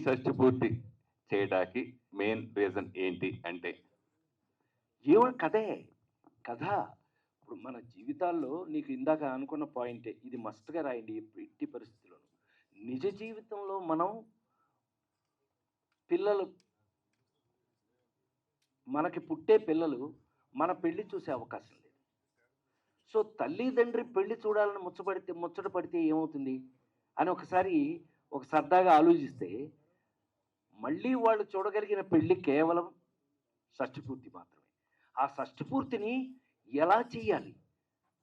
షష్టి పూర్తి చేయడానికి మెయిన్ రీజన్ ఏంటి అంటే? ఏమో కథే కథ. ఇప్పుడు మన జీవితాల్లో నీకు ఇందాక అనుకున్న పాయింటే, ఇది మస్ట్గా రాయండి ఎట్టి పరిస్థితుల్లోనూ. నిజ జీవితంలో మనం పిల్లలు, మనకి పుట్టే పిల్లలు మన పెళ్లి చూసే అవకాశం లేదు. సో తల్లిదండ్రి పెళ్లి చూడాలని ముచ్చట పడితే ఏమవుతుంది అని ఒకసారి ఒక సరదాగా ఆలోచిస్తే, మళ్ళీ వాళ్ళు చూడగలిగిన పెళ్లి కేవలం షష్ఠిపూర్తి మాత్రమే. ఆ షష్ఠిపూర్తిని ఎలా చేయాలి,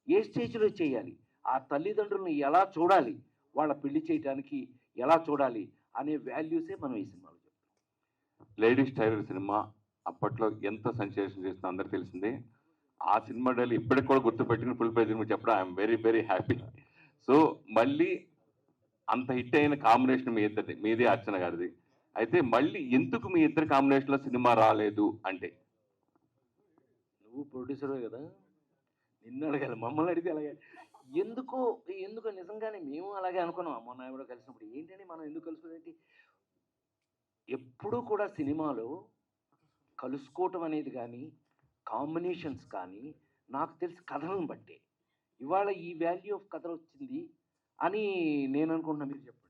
ఏ స్టేజ్లో చేయాలి, ఆ తల్లిదండ్రులను ఎలా చూడాలి, వాళ్ళ పెళ్లి చేయడానికి ఎలా చూడాలి అనే వాల్యూసే మనం ఈ సినిమాలో చెప్తాం. లేడీస్ టైలర్ సినిమా అప్పట్లో ఎంత సెన్సేషన్ చేస్తుందో అందరికి తెలిసిందే. ఆ సినిమా డైలీ ఇప్పటికి కూడా గుర్తుపెట్టుకుని ఫుల్ పేజ్ చెప్పడం I'm very very happy. So మళ్ళీ అంత హిట్ అయిన కాంబినేషన్ మీ ఇద్దరిది, మీదే అర్చన గారిది. అయితే మళ్ళీ ఎందుకు మీ ఇద్దరు కాంబినేషన్లో సినిమా రాలేదు అంటే? నువ్వు ప్రొడ్యూసర్వే కదా, నిన్ను అడగాలి, మమ్మల్ని అడిగితే అలాగే. ఎందుకో నిజంగానే మేము అలాగే అనుకున్నాం. మొన్న ఎవడో కలిసినప్పుడు ఏంటని మనం ఎందుకు కలుసుకోదేంటి, ఎప్పుడూ కూడా సినిమాలో కలుసుకోవటం అనేది కానీ కాంబినేషన్స్ కానీ నాకు తెలిసి కథలను బట్టే ఇవాళ ఈ వాల్యూ ఆఫ్ కథ వచ్చింది అని నేను అనుకుంటున్నా. మీరు చెప్పండి.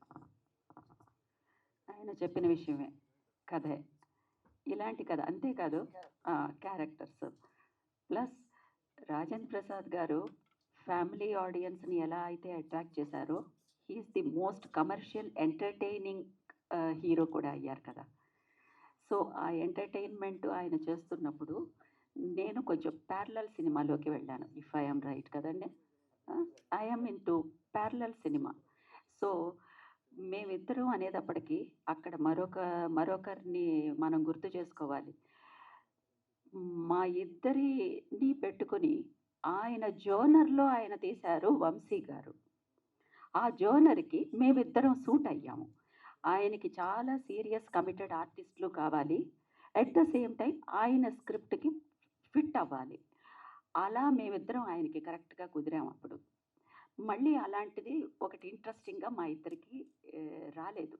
ఆయన చెప్పిన విషయమే, కథే, ఇలాంటి కథ. అంతేకాదు క్యారెక్టర్స్ ప్లస్ రాజేంద్ర ప్రసాద్ గారు ఫ్యామిలీ ఆడియన్స్ని ఎలా అయితే అట్రాక్ట్ చేశారో, he is the most commercial entertaining hero కూడా అయ్యారు కదా. సో ఆ ఎంటర్టైన్మెంట్ ఆయన చేస్తున్నప్పుడు నేను కొంచెం ప్యారలల్ సినిమాలోకి వెళ్ళాను, ఇఫ్ ఐఎమ్ రైట్ కదండి. I'm in to parallel cinema. So మేమిద్దరం అనేటప్పటికీ అక్కడ మరొకరిని మనం గుర్తు చేసుకోవాలి. మా ఇద్దరిని పెట్టుకుని ఆయన జోనర్లో ఆయన తీశారు వంశీ గారు. ఆ జోనర్కి మేమిద్దరం సూట్ అయ్యాము. ఆయనకి చాలా సీరియస్ కమిటెడ్ ఆర్టిస్టులు కావాలి, అట్ ద సేమ్ టైం ఆయన స్క్రిప్ట్కి ఫిట్ అవ్వాలి. అలా మేమిద్దరం ఆయనకి కరెక్ట్గా కుదిరాము. అప్పుడు మళ్ళీ అలాంటిది ఒకటి ఇంట్రెస్టింగ్గా మా ఇద్దరికి రాలేదు.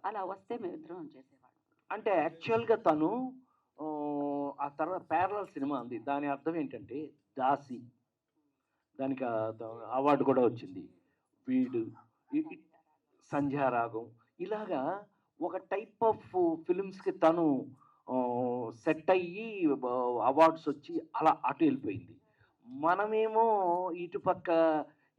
అలా వస్తే మేమిద్దరం చేసేవాళ్ళం. అంటే యాక్చువల్గా తను ఆ తర్వాత ప్యారలల్ సినిమా ఉంది, దాని అర్థం ఏంటంటే దాసి, దానికి అవార్డు కూడా వచ్చింది. వీడు, సంధ్యారాగం, ఇలాగా ఒక టైప్ ఆఫ్ ఫిలిమ్స్కి తను సెట్ అయ్యి అవార్డ్స్ వచ్చి అలా అటు వెళ్ళిపోయింది. మనమేమో ఇటుపక్క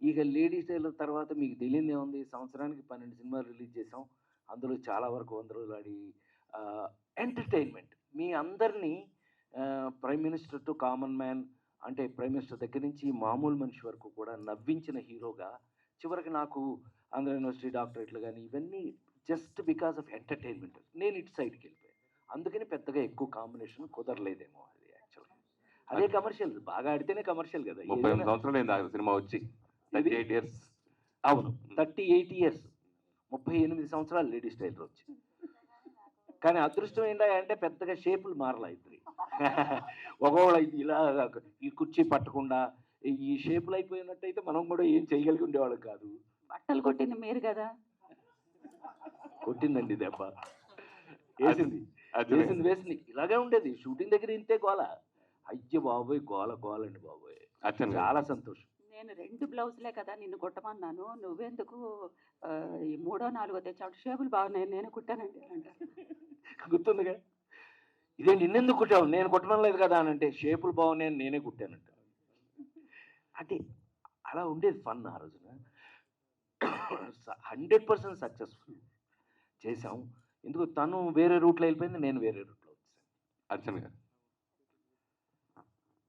ఇక లేడీస్ టైలర్ తర్వాత మీకు తెలియదే ఉంది, సంవత్సరానికి 12 సినిమాలు రిలీజ్ చేసాం, అందులో చాలా వరకు 100 రోజులు ఆడి ఎంటర్టైన్మెంట్. మీ అందరినీ prime minister to common man, అంటే ప్రైమ్ మినిస్టర్ దగ్గర నుంచి మామూలు మనిషి వరకు కూడా నవ్వించిన హీరోగా చివరికి నాకు ఆంధ్ర యూనివర్సిటీ డాక్టరేట్లు కానీ ఇవన్నీ జస్ట్ బికాస్ ఆఫ్ ఎంటర్టైన్మెంట్. నేను ఇటు సైడ్కి వెళ్ళిపోయాను, అందుకని పెద్దగా ఎక్కువ కాంబినేషన్ కుదరలేదేమో. అది యాక్చువల్గా అదే కమర్షియల్, బాగా ఆడితేనే కమర్షియల్ కదా. 38 సంవత్సరాలు సినిమా వచ్చి 38 years. అవును, 38 years, 38 సంవత్సరాలు లేడీస్ టైలర్ వచ్చి. కానీ అదృష్టం ఏంటంటే పెద్దగా షేపులు మారలా ఇద్దరి. ఒకవేళ ఇలా ఈ కుర్చీ పట్టకుండా ఈ షేపులు అయిపోయినట్టయితే మనం కూడా ఏం చేయగలిగి ఉండేవాళ్ళం కాదు. బట్టలు కొట్టింది మీరు కదా. కొట్టిందండి దెబ్బ, వేసింది. ఇలాగే ఉండేది షూటింగ్ దగ్గర, ఇంతే గోల. అయ్య బాబోయ్, గోలండి బాబోయ్. చాలా సంతోషం. నేను 2 బ్లౌజులే కదా నిన్ను కుట్టమన్నాను, నువ్వెందుకు ఈ 3వ 4వ తెచ్చావు, షేపులు బాగున్నాయి నేను కుట్టానండి అంటారు. గుర్తుందిగా, ఇదే నిన్నెందుకు కుట్టావు, నేను కుట్టడం కదా అని అంటే షేపులు బాగున్నాయని నేనే కుట్టానంట. అంటే అలా ఉండేది ఫన్ ఆ రోజున. 100% సక్సెస్ఫుల్ చేసాం. ఎందుకు తను వేరే రూట్లో వెళ్ళిపోయింది, నేను వేరే రూట్లో వచ్చాను. అర్చన గారు,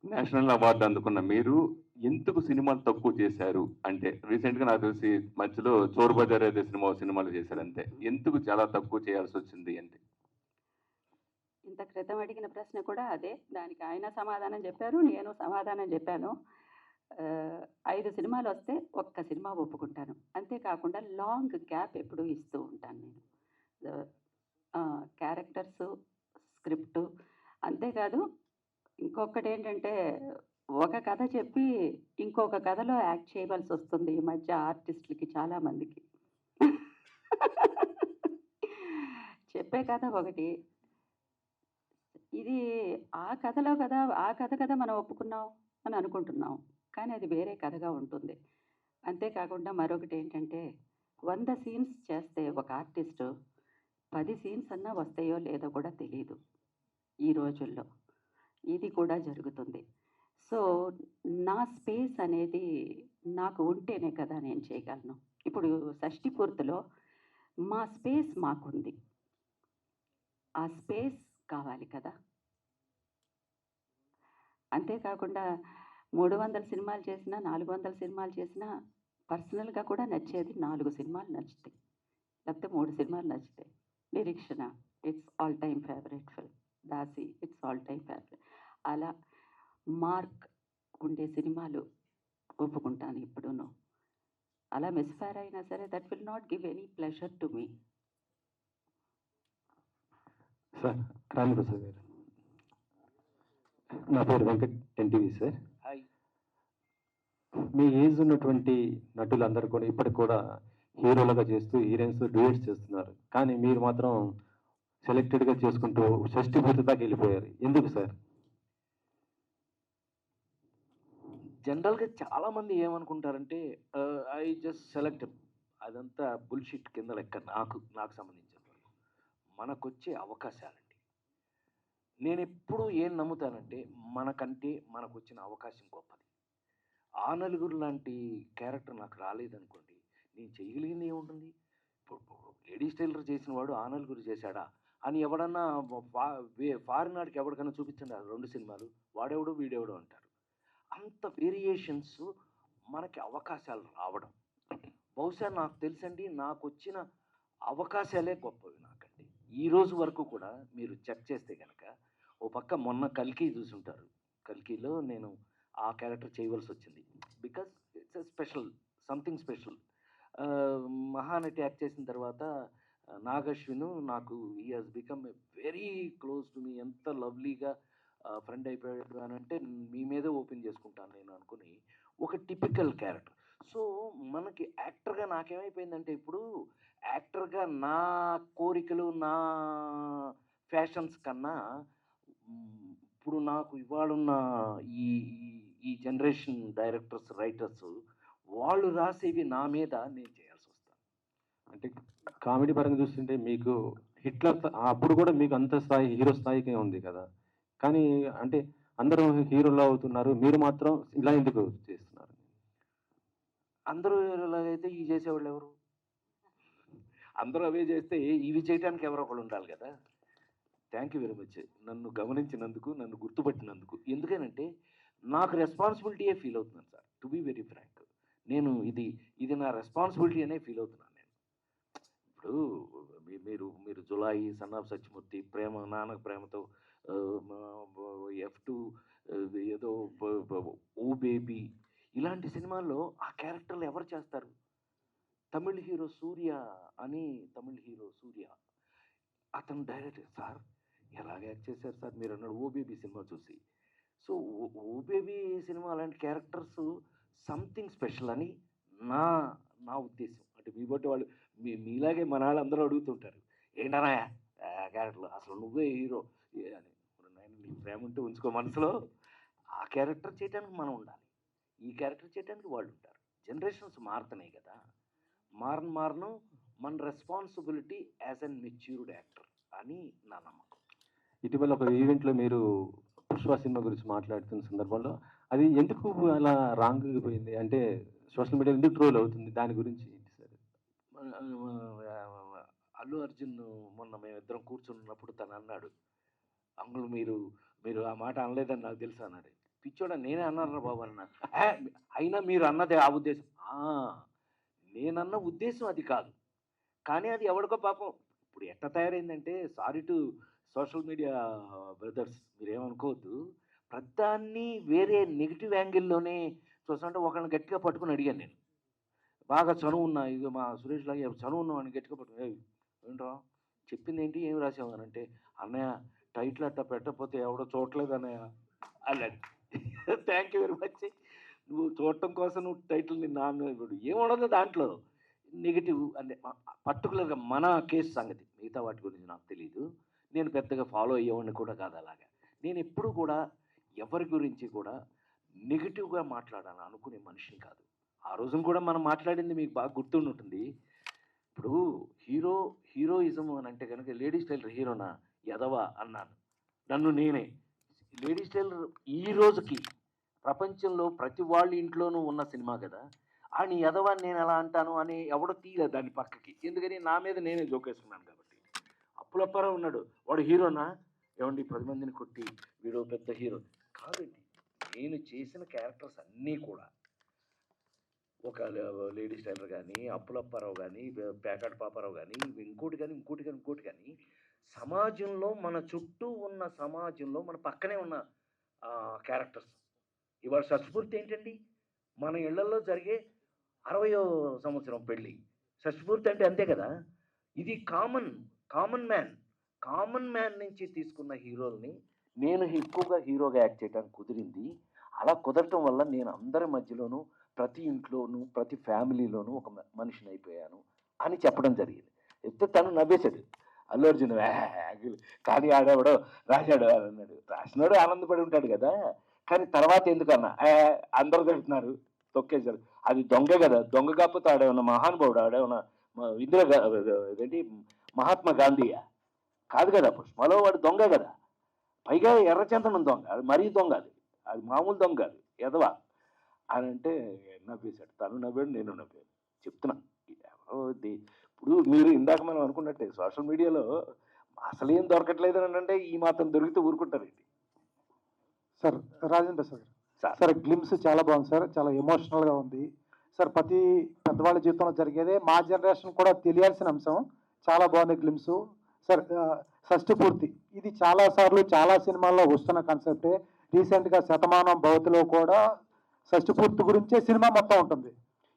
నేషనల్ అవార్డు అందుకున్న మీరు ఎందుకు సినిమాలు తక్కువ చేశారు అంటే? రీసెంట్గా నాకు తెలిసి మధ్యలో చోర్ బజార్ అయితే సినిమాలు చేశారు అంతే, ఎందుకు చాలా తక్కువ చేయాల్సి వచ్చింది అంటే? ఇంత క్రితం అడిగిన ప్రశ్న కూడా అదే, దానికి ఆయన సమాధానం చెప్పారు, నేను సమాధానం చెప్పాను. 5 సినిమాలు వస్తే ఒక్క సినిమా ఒప్పుకుంటాను, అంతేకాకుండా లాంగ్ గ్యాప్ ఎప్పుడూ ఇస్తూ ఉంటాను నేను. క్యారెక్టర్సు, స్క్రిప్టు, అంతేకాదు ఇంకొకటి ఏంటంటే ఒక కథ చెప్పి ఇంకొక కథలో యాక్ట్ చేయవలసి వస్తుంది ఈ మధ్య ఆర్టిస్టులకి చాలామందికి. చెప్పే కథ ఒకటి. ఇది ఆ కథలో కదా, ఆ కథ కదా మనం ఒప్పుకున్నాం అని అనుకుంటున్నాం. కానీ అది వేరే కథగా ఉంటుంది. అంతేకాకుండా మరొకటి ఏంటంటే 100 సీన్స్ చేస్తే ఒక ఆర్టిస్టు 10 సీన్స్ అన్నా వస్తాయో లేదో కూడా తెలీదు ఈ రోజుల్లో. ఇది కూడా జరుగుతుంది. సో నా స్పేస్ అనేది నాకు ఉంటేనే కదా నేను చేయగలను. ఇప్పుడు షష్ఠి పూర్తిలో మా స్పేస్ మాకుంది. ఆ స్పేస్ కావాలి కదా. అంతేకాకుండా 300 సినిమాలు చేసినా, 400 సినిమాలు చేసినా పర్సనల్గా కూడా నచ్చేది 4 సినిమాలు నచ్చుతాయి, లేకపోతే 3 సినిమాలు నచ్చుతాయి. నిరీక్షణ it's all time favourite film. Dasi it's all time favourite. అలా మార్క్ ఉండే సినిమాలు ఒప్పుకుంటాను ఇప్పుడును. అలా మిస్ఫైర్ అయినా సరే that will not give any pleasure to me. Sir Ramprasad గారు, నా పేరు వెంకట్ ఎన్టీవీ సార్. హాయ్. మీ ఏజ్ ఉన్నటువంటి నటులందరూ కూడా ఇప్పటికి కూడా హీరోలుగా చేస్తూ హీరోయిన్స్ డ్యూయట్స్ చేస్తున్నారు. కానీ మీరు మాత్రం సెలెక్టెడ్గా చేసుకుంటూ షష్టి పూర్తి దాకా వెళ్ళిపోయారు. ఎందుకు సార్? జనరల్గా చాలామంది ఏమనుకుంటారంటే ఐ జస్ట్ సెలెక్ట్, అదంతా బుల్షిట్ కింద లెక్క. నాకు సంబంధించిన మనకొచ్చే అవకాశాలండి. నేను ఎప్పుడు ఏం నమ్ముతానంటే మనకంటే మనకు వచ్చిన అవకాశం గొప్పది. ఆ నలుగురు లాంటి క్యారెక్టర్ నాకు రాలేదనుకోండి, నేను చేయగలిగింది ఏముంటుంది? ఇప్పుడు లేడీస్ టైలర్ చేసిన వాడు ఆ నలుగురు చేశాడా అని ఎవడన్నా ఫారిన్ నాడికి ఎవరికైనా చూపించండి ఆ 2 సినిమాలు, వాడెవడో వీడెవడో అంటారు. అంత వేరియేషన్స్ మనకి అవకాశాలు రావడం, బహుశా నాకు తెలుసండి, నాకు వచ్చిన అవకాశాలే గొప్పవి నాకండి. ఈ రోజు వరకు కూడా మీరు చెక్ చేస్తే కనుక, ఓ పక్క మొన్న కల్కి చూసుంటారు. కల్కిలో నేను ఆ క్యారెక్టర్ చేయవలసి వచ్చింది. Because it's a special, something special. Mahanati act చేసిన తర్వాత నాగశ్విన్ నాకు he has become a very close to me. ఎంత లవ్లీగా ఫ్రెండ్ అయిపోయాడు అని అంటే మీ మీదే ఓపెన్ చేసుకుంటాను నేను అనుకుని, ఒక టిపికల్ క్యారెక్టర్. సో మనకి యాక్టర్గా నాకేమైపోయిందంటే, ఇప్పుడు యాక్టర్గా నా కోరికలు, నా ఫ్యాషన్స్ కన్నా ఇప్పుడు నాకు ఇవాళున్న ఈ ఈ జనరేషన్ డైరెక్టర్స్, రైటర్స్ వాళ్ళు రాసేవి నా మీద నేను చేయాల్సి వస్తాను. అంటే కామెడీ పరంగా చూస్తుంటే మీకు హిట్లర్ అప్పుడు కూడా మీకు అంత స్థాయి, హీరో స్థాయికే ఉంది కదా. కానీ అంటే అందరూ హీరోలు అవుతున్నారు, మీరు మాత్రం ఇలా ఎందుకు చేస్తున్నారు? అందరూ ఇలాగైతే ఇవి చేసేవాళ్ళు ఎవరు? అందరూ అవే చేస్తే ఇవి చేయడానికి ఎవరో ఒకళ్ళు ఉండాలి కదా. థ్యాంక్ యూ వెరీ మచ్ నన్ను గమనించినందుకు, నన్ను గుర్తుపట్టినందుకు. ఎందుకనంటే నాకు రెస్పాన్సిబిలిటీయే ఫీల్ అవుతున్నాను sir, to be very frank. నేను ఇది నా రెస్పాన్సిబిలిటీ అనే ఫీల్ అవుతున్నాను నేను. ఇప్పుడు మీరు Julayi, son of Satyamurthy, Prema, Nannaku Prematho, F2, ఏదో ఓ బేబీ, ఇలాంటి సినిమాల్లో ఆ క్యారెక్టర్లు ఎవరు చేస్తారు? తమిళ్ హీరో సూర్య అని, తమిళ్ హీరో సూర్య అతను డైరెక్టర్. సార్ ఎలాగ యాక్ట్ చేశారు సార్ మీరు అన్నాడు ఓ బేబీ సినిమా చూసి. సో ఓ బేబీ సినిమా అలాంటి క్యారెక్టర్స్ సంథింగ్ స్పెషల్ అని నా నా ఉద్దేశం. అంటే మీ బట్టి వాళ్ళు మీలాగే మన వాళ్ళు అందరూ అడుగుతుంటారు, ఏంటన్నా క్యారెక్టర్లు, అసలు నువ్వే హీరో అని. నీ ప్రేమ ఉంటే ఉంచుకో మనసులో. ఆ క్యారెక్టర్ చేయడానికి మనం ఉండాలి, ఈ క్యారెక్టర్ చేయడానికి వాళ్ళు ఉంటారు. జనరేషన్స్ మారుతున్నాయి కదా. మారను మన responsibility as an matured actor అని నా నమ్మకం. ఇటీవల ఒక ఈవెంట్లో మీరు పుష్ప సినిమా గురించి మాట్లాడుతున్న సందర్భంలో అది ఎందుకు అలా రాంగ్ పోయింది? అంటే సోషల్ మీడియా ఎందుకు ట్రోల్ అవుతుంది? దాని గురించి ఏంటి సార్? అల్లు అర్జున్ మొన్న మేమిద్దరం కూర్చున్నప్పుడు తను అన్నాడు, అంకుల్ మీరు ఆ మాట అనలేదని నాకు తెలుసు అన్నాడు. పిచ్చోడా నేనే అన్నాను బాబు అన్నా. అయినా మీరు అన్నదే ఆ ఉద్దేశం. నేనన్న ఉద్దేశం అది కాదు, కానీ అది ఎవడికో పాపం ఇప్పుడు ఎట్లా తయారైందంటే, sorry to social media brothers, మీరేమనుకోవద్దు, ప్రతిదాన్ని వేరే నెగిటివ్ యాంగిల్లోనే చూస్తుంటే ఒకళ్ళని గట్టిగా పట్టుకుని అడిగాను నేను. బాగా చనువు ఉన్నా, ఇది మా సురేష్ లాగా చనువు ఉన్నాం అని గట్టిగా పట్టుకుని, ఏంట్రా చెప్పింది ఏంటి, ఏం రాసావు అని అంటే, అన్నయ్య టైటిల్ అట్లా పెట్టకపోతే ఎవడో చూడలేదు అన్నయ్య అన్నాడు. Thank you very much. నువ్వు చూడటం కోసం నువ్వు టైటిల్ని ఏముండదు దాంట్లో. నెగిటివ్ అంటే పర్టికులర్గా మన కేసు సంగతి, మిగతా వాటి గురించి నాకు తెలియదు. నేను పెద్దగా ఫాలో అయ్యేవాడిని కూడా కాదు అలాగా. నేను ఎప్పుడు కూడా ఎవరి గురించి కూడా నెగిటివ్గా మాట్లాడాలని అనుకునే మనిషిని కాదు. ఆ రోజున కూడా మనం మాట్లాడింది మీకు బాగా గుర్తుండి ఉంటుంది. ఇప్పుడు హీరోయిజం అని అంటే కనుక లేడీస్ టైలర్ హీరోనా ఎదవా అన్నాను నన్ను నేనే. లేడీస్ టైలర్ ఈ రోజుకి ప్రపంచంలో ప్రతి వాళ్ళ ఇంట్లోనూ ఉన్న సినిమా కదా, అని ఎదవాన్ని నేను ఎలా అంటాను అని ఎవడో తీయలేదు దాన్ని పక్కకి. ఎందుకని నా మీద నేనే జోకేసుకున్నాను కాబట్టి. అప్పులప్పారావు ఉన్నాడు, వాడు హీరోనా? ఏమండి 10 మందిని కొట్టి వీడు పెద్ద హీరో కాదండి. నేను చేసిన క్యారెక్టర్స్ అన్నీ కూడా ఒక లేడీస్ టైలర్ కానీ, అప్పులప్పారావు కానీ, పేకాట పాపారావు కానీ, ఇంకోటి కానీ సమాజంలో మన చుట్టూ ఉన్న సమాజంలో మన పక్కనే ఉన్న క్యారెక్టర్స్. ఇవాళ షష్ఠపూర్తి ఏంటండి, మన ఇళ్లలో జరిగే 60వ సంవత్సరం పెళ్ళి షష్ఠపూర్తి అంటే అంతే కదా. ఇది కామన్ మ్యాన్ నుంచి తీసుకున్న హీరోల్ని నేను ఎక్కువగా హీరోగా యాక్ట్ చేయడానికి కుదిరింది. అలా కుదరటం వల్ల నేను అందరి మధ్యలోనూ, ప్రతి ఇంట్లోనూ, ప్రతి ఫ్యామిలీలోనూ ఒక మనిషిని అయిపోయాను అని చెప్పడం జరిగింది. చెప్తే తను నవ్వేశాడు. అల్లు అర్జున్ కానీ ఆడేవాడో రాశాడు అని అన్నాడు. రాసినాడు ఆనందపడి ఉంటాడు కదా, కానీ తర్వాత ఎందుకన్నా అందరూ చెప్తున్నారు తొక్కేశారు. అది దొంగ కదా, దొంగ కాకపోతే ఆడేమన్నా మహానుభావుడు, ఆడేమన్నా ఇదేంటి మహాత్మా గాంధీయా కాదు కదా. పుష్పలో వాడు దొంగ కదా, పైగా ఎర్రచందనం దొంగ. అది మరీ దొంగ, అది మామూలు దొంగ, అది ఎదవా అని అంటే నవ్వేశాడు. తను నవ్వాడు, నేను నవ్వాను. చెప్తున్నా ఇప్పుడు మీరు ఇందాక మనం అనుకున్నట్టే సోషల్ మీడియాలో అసలు ఏం దొరకట్లేదు అని అంటే ఈ మాత్రం దొరికితే ఊరుకుంటారండి. సార్ రాజేంద్ర సార్ గ్లిమ్స్ చాలా బాగుంది సార్, చాలా ఎమోషనల్గా ఉంది సార్. ప్రతి పెద్దవాళ్ళ జీవితంలో జరిగేదే మా జనరేషన్ కూడా తెలియాల్సిన అంశం. చాలా బాగుంది గ్లిమ్స్ సార్. షష్ఠపూర్తి ఇది చాలాసార్లు చాలా సినిమాల్లో వస్తున్న కాన్సెప్టే. రీసెంట్గా శతమానం భవతిలో కూడా షష్ఠపూర్తి గురించే సినిమా మొత్తం ఉంటుంది.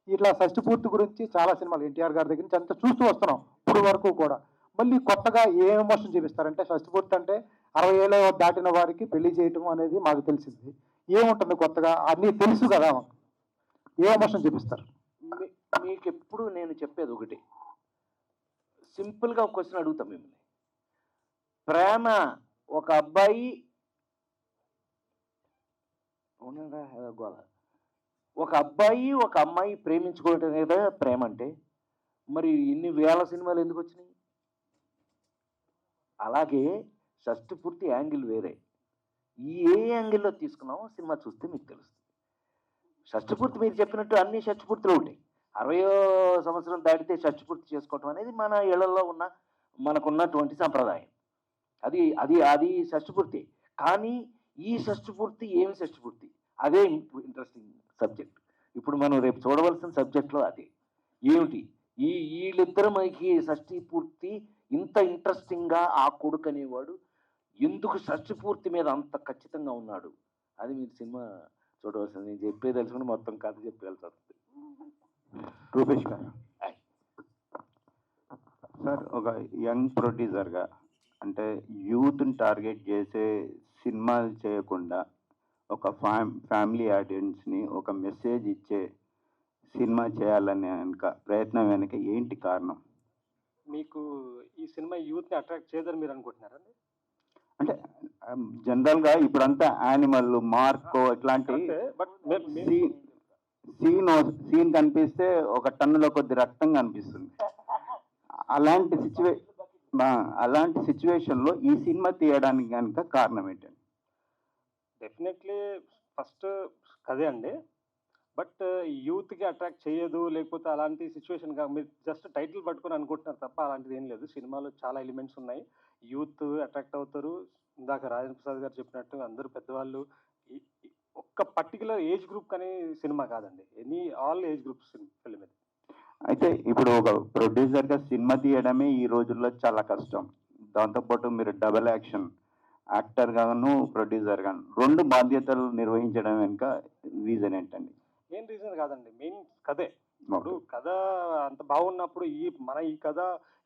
ఇట్లా షష్ఠపూర్తి గురించి చాలా సినిమాలు ఎన్టీఆర్ గారి దగ్గర నుంచి అంతా చూస్తూ వస్తున్నాం ఇప్పుడు వరకు కూడా. మళ్ళీ కొత్తగా ఏ ఎమోషన్ చూపిస్తారంటే షష్ఠపూర్తి అంటే 60 ఏళ్ళ దాటిన వారికి పెళ్లి చేయటం అనేది మాకు తెలిసింది. ఏముంటుంది కొత్తగా, అన్నీ తెలుసు కదా, ఏ ఎమోషన్ చూపిస్తారు? మీకు ఎప్పుడు నేను చెప్పేది ఒకటి, సింపుల్గా ఒక క్వశ్చన్ అడుగుతాం మిమ్మల్ని. ప్రేమ ఒక అబ్బాయి ఒక అమ్మాయి ప్రేమించుకోవటం కదా ప్రేమ అంటే. మరి ఇన్ని వేల సినిమాలు ఎందుకు వచ్చినాయి? అలాగే షష్ఠపూర్తి యాంగిల్ వేరే. ఏ యాంగిల్లో తీసుకున్నామో సినిమా చూస్తే మీకు తెలుస్తుంది. షష్ఠపూర్తి మీరు చెప్పినట్టు అన్ని షష్ఠపూర్తిలో ఉంటాయి. 60వ సంవత్సరం దాటితే షష్ఠపూర్తి చేసుకోవటం అనేది మన ఇళ్లలో ఉన్న మనకున్నటువంటి సంప్రదాయం. అది అది అది షష్ఠపూర్తి. కానీ ఈ షష్ఠపూర్తి ఏమి షష్ఠపూర్తి, అదే ఇంట్రెస్టింగ్ సబ్జెక్ట్. ఇప్పుడు మనం రేపు చూడవలసిన సబ్జెక్ట్లో అదే. ఏమిటి వీళ్ళిద్దరు మనకి షష్ఠపూర్తి ఇంత ఇంట్రెస్టింగ్గా ఆ కొడుకు అనేవాడు ఎందుకు షష్ఠపూర్తి మీద అంత ఖచ్చితంగా ఉన్నాడు, అది మీరు సినిమా చూడవలసింది. నేను చెప్పే తెలుసుకుని మొత్తం కథ చెప్పాల్సి వస్తుంది. రూపేష్ గారు సార్, ఒక యంగ్ ప్రొడ్యూసర్గా అంటే యూత్ని టార్గెట్ చేసే సినిమాలు చేయకుండా ఒక ఫ్యామిలీ ఆడియన్స్ని ఒక మెసేజ్ ఇచ్చే సినిమా చేయాలనే ప్రయత్నం వెనక ఏంటి కారణం? మీకు ఈ సినిమా యూత్ని అట్రాక్ట్ చేయదని మీరు అనుకుంటున్నారండి? అంటే జనరల్గా ఇప్పుడంతా యానిమల్ మార్కో ఇట్లాంటి సీన్ కనిపిస్తే ఒక టన్నులో కొద్ది రక్తం కనిపిస్తుంది. అలాంటి సిచ్యువేషన్లో ఈ సినిమా తీయడానికి కనుక కారణం ఏంటండి? డెఫినెట్లీ ఫస్ట్ అదే అండి. బట్ యూత్కి అట్రాక్ట్ చేయదు, లేకపోతే అలాంటి సిచ్యువేషన్ మీరు జస్ట్ టైటిల్ పట్టుకొని అనుకుంటున్నారు తప్ప అలాంటిది ఏం లేదు. సినిమాలో చాలా ఎలిమెంట్స్ ఉన్నాయి, యూత్ అట్రాక్ట్ అవుతారు. ఇందాక రాజేంద్ర ప్రసాద్ గారు చెప్పినట్టు అందరూ పెద్దవాళ్ళు. ఒక్క పర్టికులర్ ఏజ్ గ్రూప్ అనే సినిమా కాదండి, ఆల్ ఏజ్ గ్రూప్స్ ఫిల్మ్ ఇది. అయితే ఇప్పుడు ఒక ప్రొడ్యూసర్గా సినిమా తీయడమే ఈ రోజుల్లో చాలా కష్టం. దాంతోపాటు మీరు డబుల్ యాక్టర్ గాను ప్రొడ్యూసర్ గాను 2 బాధ్యతలు నిర్వహించడం వెనుక రీజన్ ఏంటండి? మెయిన్ రీజన్ కాదండి, మెయిన్ కథే. ఇప్పుడు కథ అంత బాగున్నప్పుడు ఈ కథ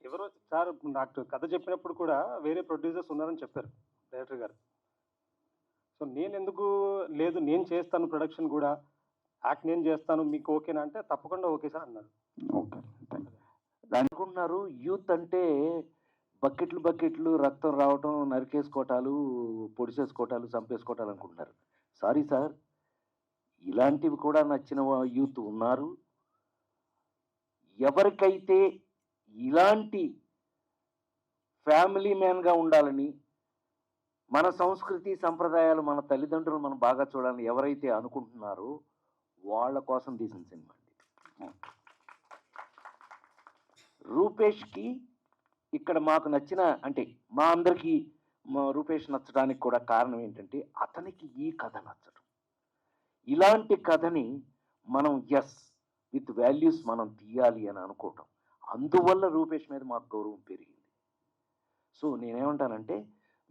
ఎవరో సార్ నాకు కథ చెప్పినప్పుడు కూడా వేరే ప్రొడ్యూసర్స్ ఉన్నారని చెప్పారు డైరెక్టర్ గారు. సో నేను ఎందుకు లేదు, నేను చేస్తాను ప్రొడక్షన్ కూడా యాక్ట్ నేను చేస్తాను, మీకు ఓకేనా అంటే తప్పకుండా ఓకే సార్ అన్నారు. Okay, thank you. అనుకుంటున్నారు యూత్ అంటే బకెట్లు బకెట్లు రక్తం రావటం, నరికేసుకోవటాలు, పొడిచేసుకోవటాలు, చంపేసుకోవటాలు అనుకుంటున్నారు. సారీ సార్, ఇలాంటివి కూడా నచ్చిన యూత్ ఉన్నారు. ఎవరికైతే ఇలాంటి ఫ్యామిలీ మ్యాన్గా ఉండాలని, మన సంస్కృతి సంప్రదాయాలు, మన తల్లిదండ్రులు మనం బాగా చూడాలని ఎవరైతే అనుకుంటున్నారో వాళ్ళ కోసం తీసిన సినిమా అండి. రూపేష్కి ఇక్కడ మాకు నచ్చిన, అంటే మా అందరికీ మా రూపేష్ నచ్చడానికి కూడా కారణం ఏంటంటే అతనికి ఈ కథ నచ్చడం. ఇలాంటి కథని మనం విత్ వాల్యూస్ మనం తీయాలి అని అనుకోవటం, అందువల్ల రూపేష్ మీద మాకు గౌరవం పెరిగింది. సో నేనేమంటానంటే,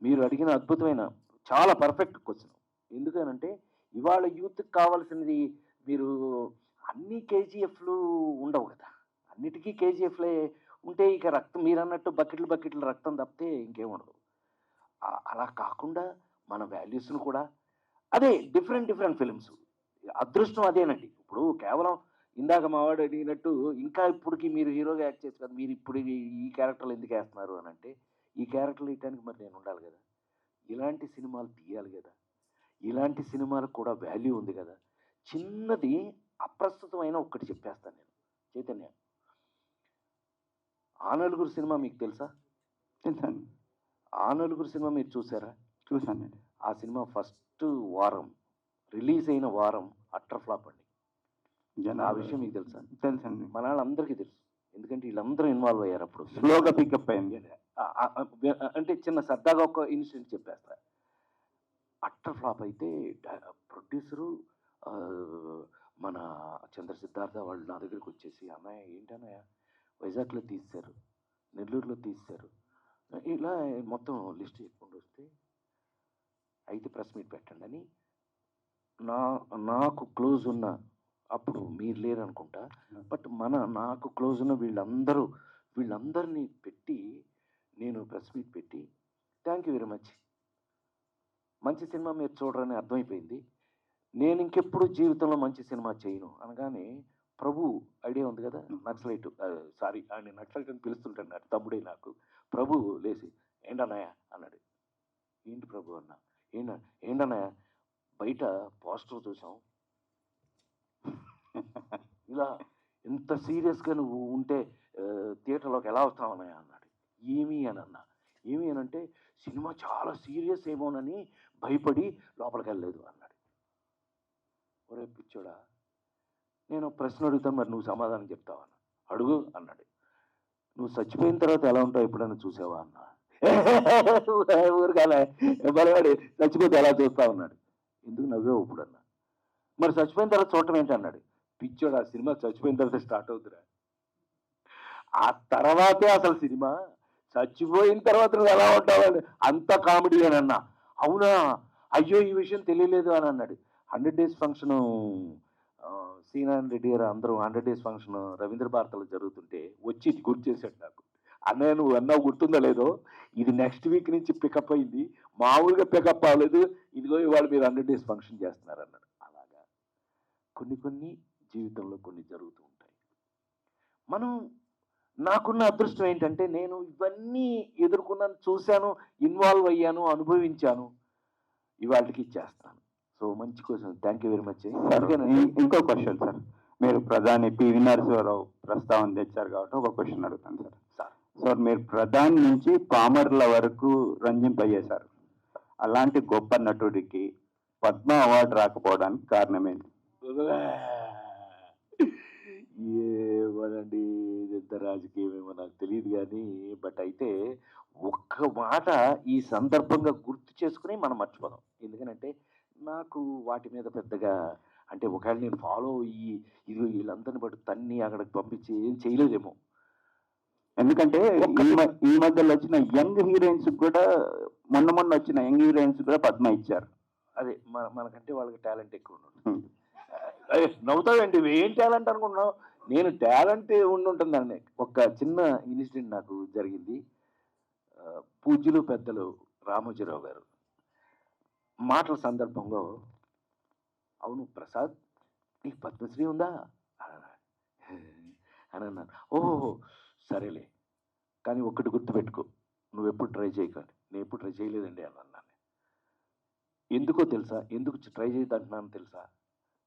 మీరు అడిగిన అద్భుతమైన చాలా పర్ఫెక్ట్ క్వశ్చన్. ఎందుకనంటే ఇవాళ యూత్కి కావాల్సినది, మీరు అన్ని కేజీఎఫ్లు ఉండవు కదా, అన్నిటికీ కేజీఎఫ్లే ఉంటే ఇక రక్తం, మీరు అన్నట్టు బకెట్లు బకెట్లు రక్తం తప్పితే ఇంకేముండదు. అలా కాకుండా మన వాల్యూస్ను కూడా, అదే డిఫరెంట్ ఫిలిమ్స్ అదృష్టం అదేనండి. ఇప్పుడు కేవలం ఇందాక మావాడు అడిగినట్టు ఇంకా ఇప్పటికి మీరు హీరోగా యాక్ట్ చేసి కదా, మీరు ఇప్పుడు ఈ క్యారెక్టర్లు ఎందుకు వేస్తున్నారు అని అంటే, ఈ క్యారెక్టర్లు వేయడానికి మరి నేను ఉండాలి కదా, ఇలాంటి సినిమాలు తీయాలి కదా, ఇలాంటి సినిమాలకు కూడా వాల్యూ ఉంది కదా. చిన్నది అప్రస్తుతమైన ఒక్కటి చెప్పేస్తాను నేను. చైతన్య, ఆ నలుగురు సినిమా మీకు తెలుసా? తెలుసండి. ఆ నలుగురు సినిమా మీరు చూసారా? చూసానండి. ఆ సినిమా ఫస్ట్ వారం, రిలీజ్ అయిన వారం అట్టర్ ఫ్లాప్ అండి. ఆ విషయం మీకు తెలుసా? తెలుసండి. మన వాళ్ళందరికీ తెలుసు, ఎందుకంటే వీళ్ళందరూ ఇన్వాల్వ్ అయ్యారు. అప్పుడు స్లోగా పికప్ అయింది. అంటే చిన్న సరదాగా ఒక ఇన్సిడెంట్ చెప్పేస్తా. అట్టర్ ఫ్లాప్ అయితే ప్రొడ్యూసరు మన చంద్ర సిద్ధార్థ వాళ్ళు నా దగ్గరికి వచ్చేసి, అన్నయ్య ఏంటన్నయ్య వైజాగ్లో తీశారు, నెల్లూరులో తీశారు, ఇలా మొత్తం లిస్ట్ చెప్పుకుంటూ వస్తే అయితే ప్రెస్ మీట్ పెట్టండి అని నాకు క్లోజ్ ఉన్న, అప్పుడు మీరు లేరు అనుకుంటా, బట్ నాకు క్లోజ్ ఉన్న వీళ్ళందరినీ పెట్టి నేను ప్రెస్ మీట్ పెట్టి, థ్యాంక్ యూ వెరీ మచ్, మంచి సినిమా మీరు చూడరని అర్థమైపోయింది, నేను ఇంకెప్పుడు జీవితంలో మంచి సినిమా చేయను అనగానే, ప్రభు ఐడియా ఉంది కదా, నక్సలైట్, సారీ ఆయన నక్సలైట్ అని పిలుస్తుంటాడు తమ్ముడే నాకు. ప్రభు లేచి ఏంటన్నయ్య అన్నాడు. ఏంటి ప్రభు అన్న? ఏంటన్నయ్య బయట పోస్టర్ చూసాం, ఇలా ఎంత సీరియస్గా నువ్వు ఉంటే థియేటర్లోకి ఎలా వస్తావన్నయ్య అన్నాడు. ఏమి అని అన్నా. ఏమి అని అంటే, సినిమా చాలా సీరియస్ ఏమోనని భయపడి లోపలికి వెళ్ళలేదు అన్నాడు. ఒరే పిచ్చోడా, నేను ప్రశ్న అడుగుతాను, మరి నువ్వు సమాధానం చెప్తావన్నా. అడుగు అన్నాడు. నువ్వు చచ్చిపోయిన తర్వాత ఎలా ఉంటావు ఎప్పుడైనా చూసావా అన్నా. ఊరికాలే బలవాడి చచ్చిపోతే ఎలా చూస్తా ఉన్నాడు. ఎందుకు నవ్వేవు ఇప్పుడు అన్నా. మరి చచ్చిపోయిన తర్వాత చూడటం ఏంటి అన్నాడు. పిచ్చోడు, ఆ సినిమా చచ్చిపోయిన తర్వాత స్టార్ట్ అవుతురా, ఆ తర్వాతే అసలు సినిమా. చచ్చిపోయిన తర్వాత నువ్వు ఎలా ఉంటావు, అంత కామెడీ అని అన్నా. అవునా, అయ్యో ఈ విషయం తెలియలేదు అని అన్నాడు. 100 days ఫంక్షను సీనారాయణ రెడ్డి గారు అందరూ 100 days ఫంక్షన్ రవీంద్ర భారతిలో జరుగుతుంటే వచ్చి గుర్తు చేశాడు నాకు. అన్నయ్య నువ్వు అన్నావు గుర్తుందో లేదో, ఇది నెక్స్ట్ వీక్ నుంచి పికప్ అయింది, మామూలుగా పికప్ అవ్వలేదు, ఇదిగో ఇవాళ మీరు 100 days ఫంక్షన్ చేస్తున్నారు అన్నాడు. అలాగా కొన్ని జీవితంలో కొన్ని జరుగుతూ ఉంటాయి. నాకున్న అదృష్టం ఏంటంటే, నేను ఇవన్నీ ఎదుర్కొన్నాను, చూశాను, ఇన్వాల్వ్ అయ్యాను, అనుభవించాను, ఇవాళకి ఇచ్చేస్తాను. సో మంచి question, thank you very much. ఇంకో క్వశ్చన్ సార్, మీరు ప్రధాని పివి నరసింహారావు ప్రస్తావన తెచ్చారు కాబట్టి ఒక క్వశ్చన్ అడుగుతాను సార్. సార్ మీరు ప్రధాని నుంచి పామర్ల వరకు రంజింపజేశారు, అలాంటి గొప్ప నటుడికి పద్మ అవార్డు రాకపోవడానికి కారణం ఏంటి? ఏమోనండి, ఇదంతా రాజకీయమేమో నాకు తెలియదు కానీ, బట్ అయితే ఒక్క మాట ఈ సందర్భంగా గుర్తు చేసుకుని మనం మర్చిపోదాం. ఎందుకనంటే నాకు వాటి మీద పెద్దగా, అంటే ఒకవేళ నేను ఫాలో అయ్యి ఇది వీళ్ళందరిని బట్టి తన్ని అక్కడికి పంపించి ఏం చేయలేదేమో. ఎందుకంటే ఈ మధ్యలో వచ్చిన యంగ్ హీరోయిన్స్ కూడా, మొన్న వచ్చిన యంగ్ హీరోయిన్స్ కూడా పద్మ ఇచ్చారు. అదే మనకంటే వాళ్ళకి టాలెంట్ ఎక్కువ ఉంటుంది. నవ్వుతావండి, ఏం టాలెంట్ అనుకుంటున్నావు, నేను టాలెంట్ ఉంటుందండి. ఒక చిన్న ఇన్సిడెంట్ నాకు జరిగింది. పూజ్యులు పెద్దలు రామోజీరావు గారు మాటల సందర్భంలో, అవును ప్రసాద్, నీకు పద్మశ్రీ ఉందా అని అన్నాను. ఓహో సరేలే, కానీ ఒక్కటి గుర్తుపెట్టుకో, నువ్వు ఎప్పుడు ట్రై చేయకండి. నేను ఎప్పుడు ట్రై చేయలేదండి అని అన్నాను. ఎందుకో తెలుసా, ఎందుకు ట్రై చేయదంటున్నాను తెలుసా,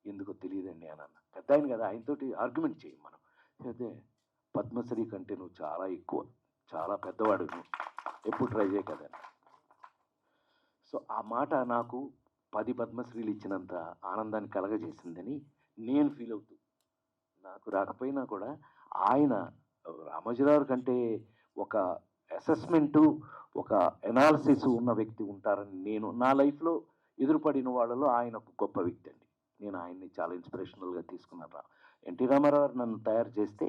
ఎందుకో తెలియదండి అని అన్నా. పెద్ద ఆయన కదా, ఆయనతోటి ఆర్గ్యుమెంట్ చేయం మనం. అయితే పద్మశ్రీ కంటే నువ్వు చాలా ఎక్కువ, చాలా పెద్దవాడు, నువ్వు ఎప్పుడు ట్రై చేయ కదా. సో ఆ మాట నాకు 10 పద్మశ్రీలు ఇచ్చినంత ఆనందాన్ని కలగజేసిందని నేను ఫీల్ అవుతూ, నాకు రాకపోయినా కూడా ఆయన రామోజీరావు కంటే ఒక అసెస్మెంటు, ఒక ఎనాలిసిస్ ఉన్న వ్యక్తి ఉంటారని నేను నా లైఫ్లో ఎదురుపడిన వాళ్ళలో ఆయన ఒక గొప్ప వ్యక్తి అండి. నేను ఆయన్ని చాలా ఇన్స్పిరేషనల్గా తీసుకున్నాను. ఎన్టీ రామారావు నన్ను తయారు చేస్తే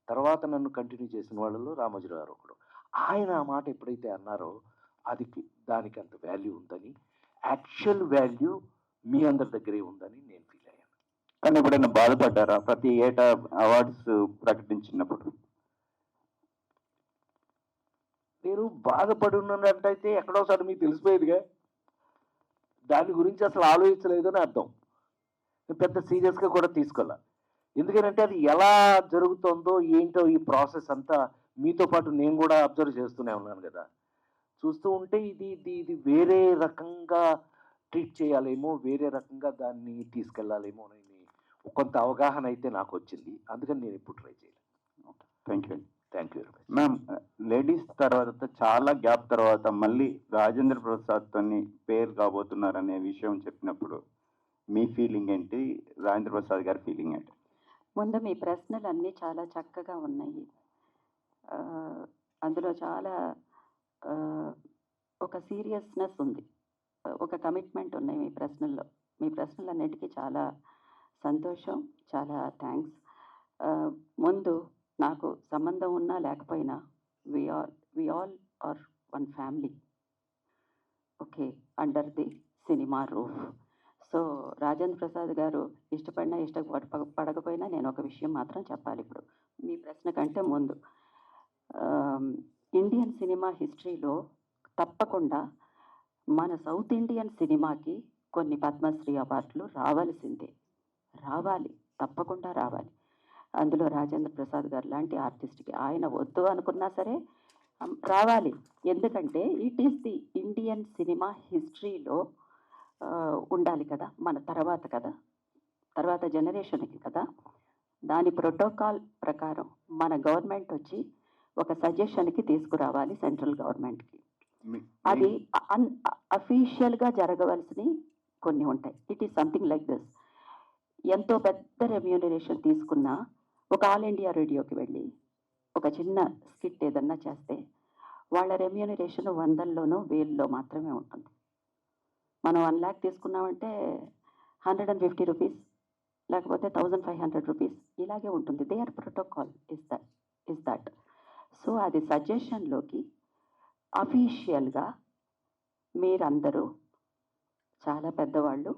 తర్వాత నన్ను కంటిన్యూ చేసిన వాళ్ళలో రామోజీరావు ఒకడు. ఆయన ఆ మాట ఎప్పుడైతే అన్నారో అది దానికి అంత వాల్యూ ఉందని, యాక్చువల్ వాల్యూ మీ అందరి దగ్గరే ఉందని నేను ఫీల్ అయ్యాను. కానీ ఎప్పుడైనా బాధపడ్డారా ప్రతి ఏటా అవార్డ్స్ ప్రకటించినప్పుడు? నేను బాధపడి ఉన్నట్టయితే ఎక్కడోసారి మీకు తెలిసిపోయేదిగా, దాని గురించి అసలు ఆలోచించలేదని అర్థం. నేను పెద్ద సీరియస్గా కూడా తీసుకోవాలి. ఎందుకంటే అది ఎలా జరుగుతుందో ఏంటో ఈ ప్రాసెస్ అంతా మీతో పాటు నేను కూడా అబ్జర్వ్ చేస్తూనే ఉన్నాను కదా. చూస్తూ ఉంటే ఇది వేరే రకంగా ట్రీట్ చేయాలేమో, వేరే రకంగా దాన్ని తీసుకెళ్లాలేమో అని కొంత అవగాహన అయితే నాకు వచ్చింది. అందుకని నేను ఎప్పుడు ట్రై చేయలేదు. Thank you. Thank you very much. Ma'am, ladies తర్వాత చాలా గ్యాప్ తర్వాత మళ్ళీ రాజేంద్ర ప్రసాద్తో పేరు కాబోతున్నారనే విషయం చెప్పినప్పుడు మీ ఫీలింగ్ ఏంటి, రాజేంద్ర ప్రసాద్ గారి ఫీలింగ్ ఏంటి? ముందు మీ ప్రశ్నలు అన్నీ చాలా చక్కగా ఉన్నాయి. అందులో చాలా ఒక సీరియస్నెస్ ఉంది, ఒక కమిట్మెంట్ ఉన్నాయి మీ ప్రశ్నల్లో. మీ ప్రశ్నలన్నిటికీ చాలా సంతోషం, చాలా థ్యాంక్స్. ముందు నాకు సంబంధం ఉన్నా లేకపోయినా we all are one family, okay, under the cinema roof. So Rajendra Prasad గారు ఇష్టపడినా ఇష్టపడకపోయినా నేను ఒక విషయం మాత్రం చెప్పాలి ఇప్పుడు మీ ప్రశ్న కంటే ముందు. ఇండియన్ సినిమా హిస్టరీలో తప్పకుండా మన సౌత్ ఇండియన్ సినిమాకి కొన్ని పద్మశ్రీ అవార్డులు రావాలి, తప్పకుండా రావాలి. అందులో రాజేంద్ర ప్రసాద్ గారు లాంటి ఆర్టిస్ట్కి ఆయన వద్దు అనుకున్నా సరే రావాలి. ఎందుకంటే it is the Indian cinema హిస్టరీలో ఉండాలి కదా, మన తర్వాత జనరేషన్కి కదా. దాని ప్రోటోకాల్ ప్రకారం మన గవర్నమెంట్ వచ్చి ఒక సజెషన్కి తీసుకురావాలి సెంట్రల్ గవర్నమెంట్కి. అది అఫీషియల్గా జరగవలసినవి కొన్ని ఉంటాయి. It is something like this. ఎంతో పెద్ద రెమ్యూనరేషన్ తీసుకున్నా ఒక ఆల్ ఇండియా రేడియోకి వెళ్ళి ఒక చిన్న స్కిట్ ఏదన్నా చేస్తే వాళ్ళ రెమ్యూనరేషన్ 100లోనో 1000లో మాత్రమే ఉంటుంది. మనం 1 lakh తీసుకున్నామంటే 150 రూపీస్, లేకపోతే 1500 రూపీస్, ఇలాగే ఉంటుంది. There protocol is that. So అది సజెషన్లోకి అఫీషియల్గా మీరందరూ చాలా పెద్దవాళ్ళు,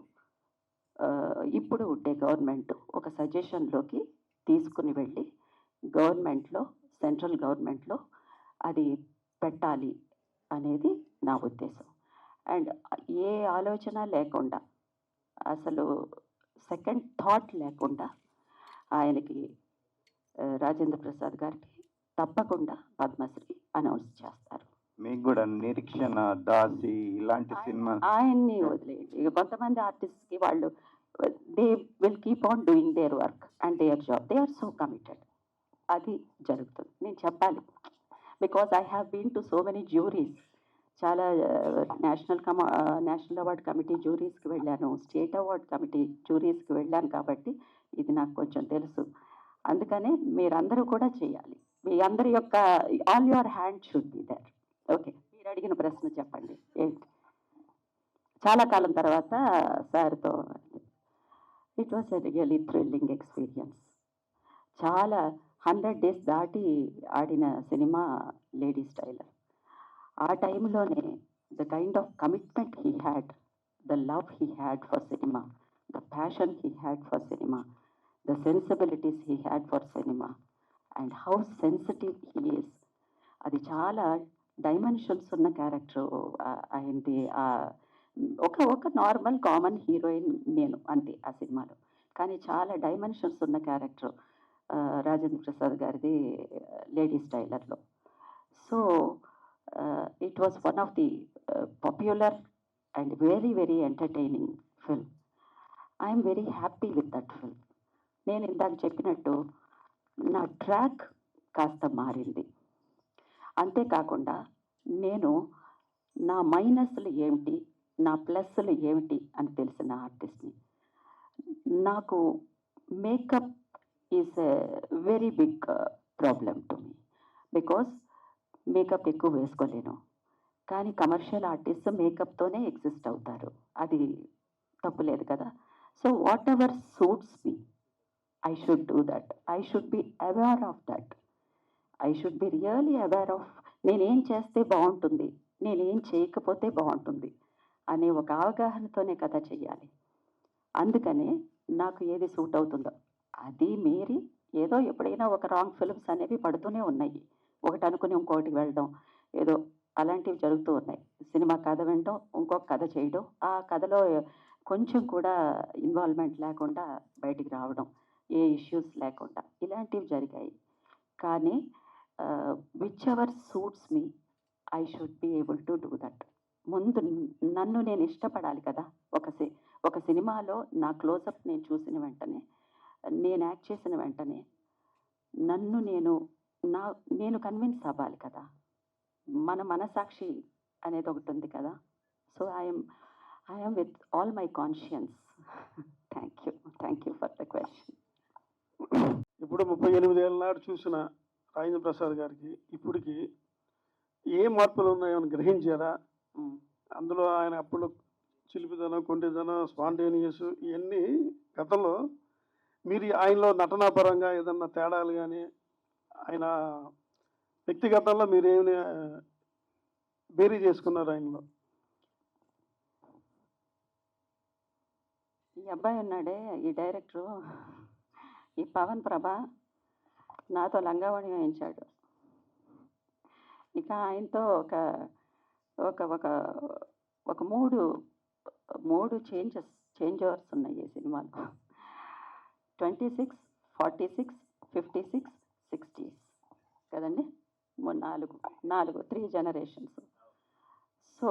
ఇప్పుడు ఉండే గవర్నమెంట్ ఒక సజెషన్లోకి తీసుకుని వెళ్ళి గవర్నమెంట్లో, సెంట్రల్ గవర్నమెంట్లో అది పెట్టాలి అనేది నా ఉద్దేశం. అండ్ ఏ ఆలోచన లేకుండా, అసలు సెకండ్ థాట్ లేకుండా ఆయనకి, రాజేంద్ర ప్రసాద్ గారికి తప్పకుండా పద్మశ్రీ అనౌన్స్ చేస్తారు. మీకు కూడా నిరీక్షణ, దాసి ఇలాంటి సినిమా ఆయన్ని వదిలేయండి. ఇక కొంతమంది ఆర్టిస్ట్కి వాళ్ళు they will keep on doing their work and their job, they are so committed. అది జరుగుతుంది, నేను చెప్పాలి. Because I have been to so many juries. చాలా నేషనల్ అవార్డ్ కమిటీ జ్యూరీస్కి వెళ్ళాను, స్టేట్ అవార్డ్ కమిటీ జ్యూరీస్కి వెళ్ళాను. కాబట్టి ఇది నాకు కొంచెం తెలుసు. అందుకనే మీరందరూ కూడా చేయాలి. మీ అందరి యొక్క all your hand should be there. Okay, మీరు అడిగిన ప్రశ్న చెప్పండి ఏంటి. చాలా కాలం తర్వాత సార్తో it was a really thrilling experience. చాలా 100 days దాటి ఆడిన సినిమా లేడీస్ టైలర్. ఆ టైంలోనే the kind of commitment he had, the love he had for cinema, the passion he had for cinema, the sensibilities he had for cinema, and how sensitive he is. అది చాలా dimensions ఉన్న character అయింది. ఒక normal common heroine నేను అంతే ఆ సినిమాలో. కానీ చాలా డైమెన్షన్స్ ఉన్న క్యారెక్టర్ రాజేంద్ర ప్రసాద్ గారిది లేడీస్ టైలర్లో. So it was one of the popular and very very entertaining film. I'm very happy with that film. నేను ఇందాక చెప్పినట్టు నా ట్రాక్ కాస్త మారింది. అంతేకాకుండా నేను నా మైనస్లు ఏమిటి, నా ప్లస్లు ఏమిటి అని తెలిసిన ఆర్టిస్ట్ని. నాకు makeup is a very big problem to me, because makeup ఎక్కువ వేసుకోలేను. కానీ కమర్షియల్ ఆర్టిస్ట్ మేకప్తోనే ఎగ్జిస్ట్ అవుతారు, అది తప్పులేదు కదా. So what ever suits me, I should do that. I should be aware of that. I should be really aware of నేనేం చేస్తే బాగుంటుంది, నేనేం చేయకపోతే బాగుంటుంది అనే ఒక అవగాహనతోనే కథ చెయ్యాలి. అందుకనే నాకు ఏది సూట్ అవుతుందో అది మీరి ఏదో ఎప్పుడైనా ఒక రాంగ్ ఫిల్మ్స్ అనేవి పడుతూనే ఉన్నాయి. ఒకటి అనుకుని ఇంకొకటి వెళ్ళడం, ఏదో అలాంటివి జరుగుతూ ఉన్నాయి. సినిమా కథ వినడం, ఇంకొక కథ చేయడం, ఆ కథలో కొంచెం కూడా ఇన్వాల్వ్మెంట్ లేకుండా బయటికి రావడం, ఏ ఇష్యూస్ లేకుండా ఇలాంటివి జరిగాయి. కానీ which ever suits me, I should be able to do that. ముందు నన్ను నేను ఇష్టపడాలి కదా. ఒక సినిమాలో నా క్లోజప్ నేను చూసిన వెంటనే, నేను యాక్ట్ చేసిన వెంటనే నన్ను నేను కన్విన్స్ అవ్వాలి కదా. మన మనసాక్షి అనేది ఒకటి ఉంది కదా. So I'm with all my conscience. Thank you for the question. ఇప్పుడు 38 ఏళ్ళ నాడు చూసిన రాజేంద్ర ప్రసాద్ గారికి ఇప్పటికి ఏ మార్పులు ఉన్నాయో అని గ్రహించారా? అందులో ఆయన అప్పుడు చిలిపిదనం, కొంటిదనం, స్పాంటేనియస్ ఇవన్నీ గతంలో మీరు ఆయనలో నటనాపరంగా ఏదన్నా తేడాలు కానీ, ఆయన వ్యక్తిగతంలో మీరు ఏమి బేరీ చేసుకున్నారు ఆయనలో? ఈ అబ్బాయి ఉన్నాడే, ఈ డైరెక్టరు, ఈ పవన్ ప్రభ నాతో లంగావణి వేయించాడు. ఇక ఆయనతో ఒక ఒక ఒక మూడు చేంజ్ ఓవర్స్ ఉన్నాయి ఈ సినిమాలో. 26, 46, 56, 60 కదండి, నాలుగు 3 జనరేషన్స్. సో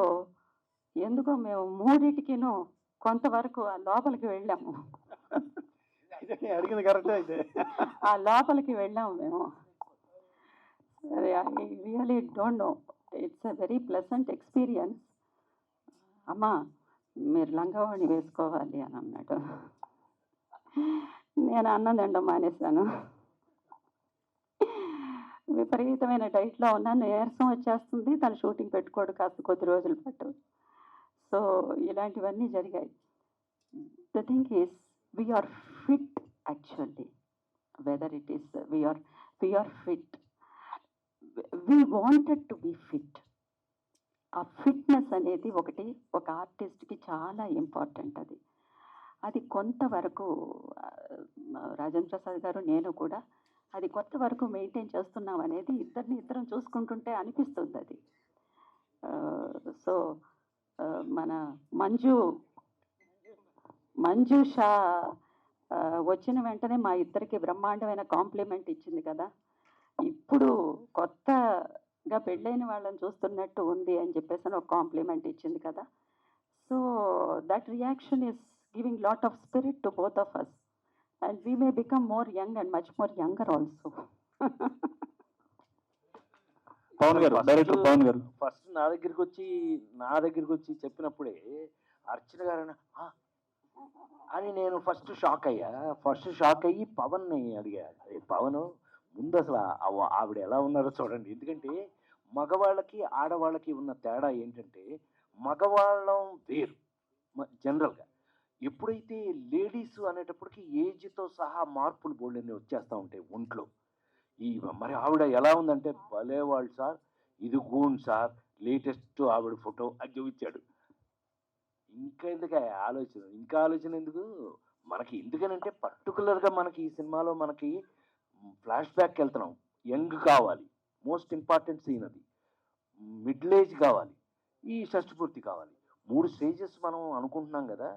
ఎందుకో మేము మూడింటికిను కొంతవరకు ఆ లోపలికి వెళ్ళాము. అడిగింది కరెక్టే. అయితే ఆ లోపలికి వెళ్ళాము మేము. I really don't know, it's a very pleasant experience. అమ్మా మీరు లంగావాణి వేసుకోవాలి అని అన్నాడు. నేను అన్నదండం మానేశాను. విపరీతమైన డైట్లో ఉన్నాను, నీరసం వచ్చేస్తుంది, తను షూటింగ్ పెట్టుకోడు కాస్త కొద్ది రోజుల పాటు. సో ఇలాంటివన్నీ జరిగాయి. The thing is we are fit actually, whether it is we are fit, we wanted to be fit. ఆ ఫిట్నెస్ అనేది ఒక ఆర్టిస్ట్కి చాలా ఇంపార్టెంట్. అది కొంతవరకు రాజేంద్ర ప్రసాద్ గారు, నేను కూడా అది కొంతవరకు మెయింటైన్ చేస్తున్నాం అనేది ఇద్దరం చూసుకుంటుంటే అనిపిస్తుంది అది. సో మన మంజుషా వచ్చిన వెంటనే మా ఇద్దరికి బ్రహ్మాండమైన కాంప్లిమెంట్ ఇచ్చింది కదా. ఇప్పుడు కొత్తగా పెళ్ళైన వాళ్ళని చూస్తున్నట్టు ఉంది అని చెప్పేసి ఒక కాంప్లిమెంట్ ఇచ్చింది కదా. So that reaction is giving lot of spirit to both of us, and we may become more young and much more younger also. Pavan గారు, డైరెక్టర్ పవన్ గారు ఫస్ట్ నా దగ్గరికి వచ్చి చెప్పినప్పుడే అర్చన గారు అని నేను ఫస్ట్ షాక్ అయ్యి పవన్ని అడిగా, పవన్ ముందు అసలు ఆవిడ ఎలా ఉన్నారో చూడండి. ఎందుకంటే మగవాళ్ళకి ఆడవాళ్ళకి ఉన్న తేడా ఏంటంటే, మగవాళ్ళం వేరు జనరల్గా. ఎప్పుడైతే లేడీస్ అనేటప్పటికి ఏజ్తో సహా మార్పులు బోల్డన్ని వచ్చేస్తూ ఉంటాయి ఒంట్లో. మరి ఆవిడ ఎలా ఉందంటే, భలే వాళ్ళు సార్, ఇది గూన్ సార్, లేటెస్ట్ ఆవిడ ఫోటో అని చూపించాడు. ఇంకా ఆలోచన ఎందుకు మనకి? ఎందుకనంటే పర్టికులర్గా మనకి ఈ సినిమాలో మనకి ఫ్లాష్ బ్యాక్కి వెళ్తున్నాం. యంగ్ కావాలి, మోస్ట్ ఇంపార్టెంట్ సీన్ అది. మిడిల్ ఏజ్ కావాలి, ఈ షష్టిపూర్తి కావాలి. 3 స్టేజెస్ మనం అనుకుంటున్నాం కదా.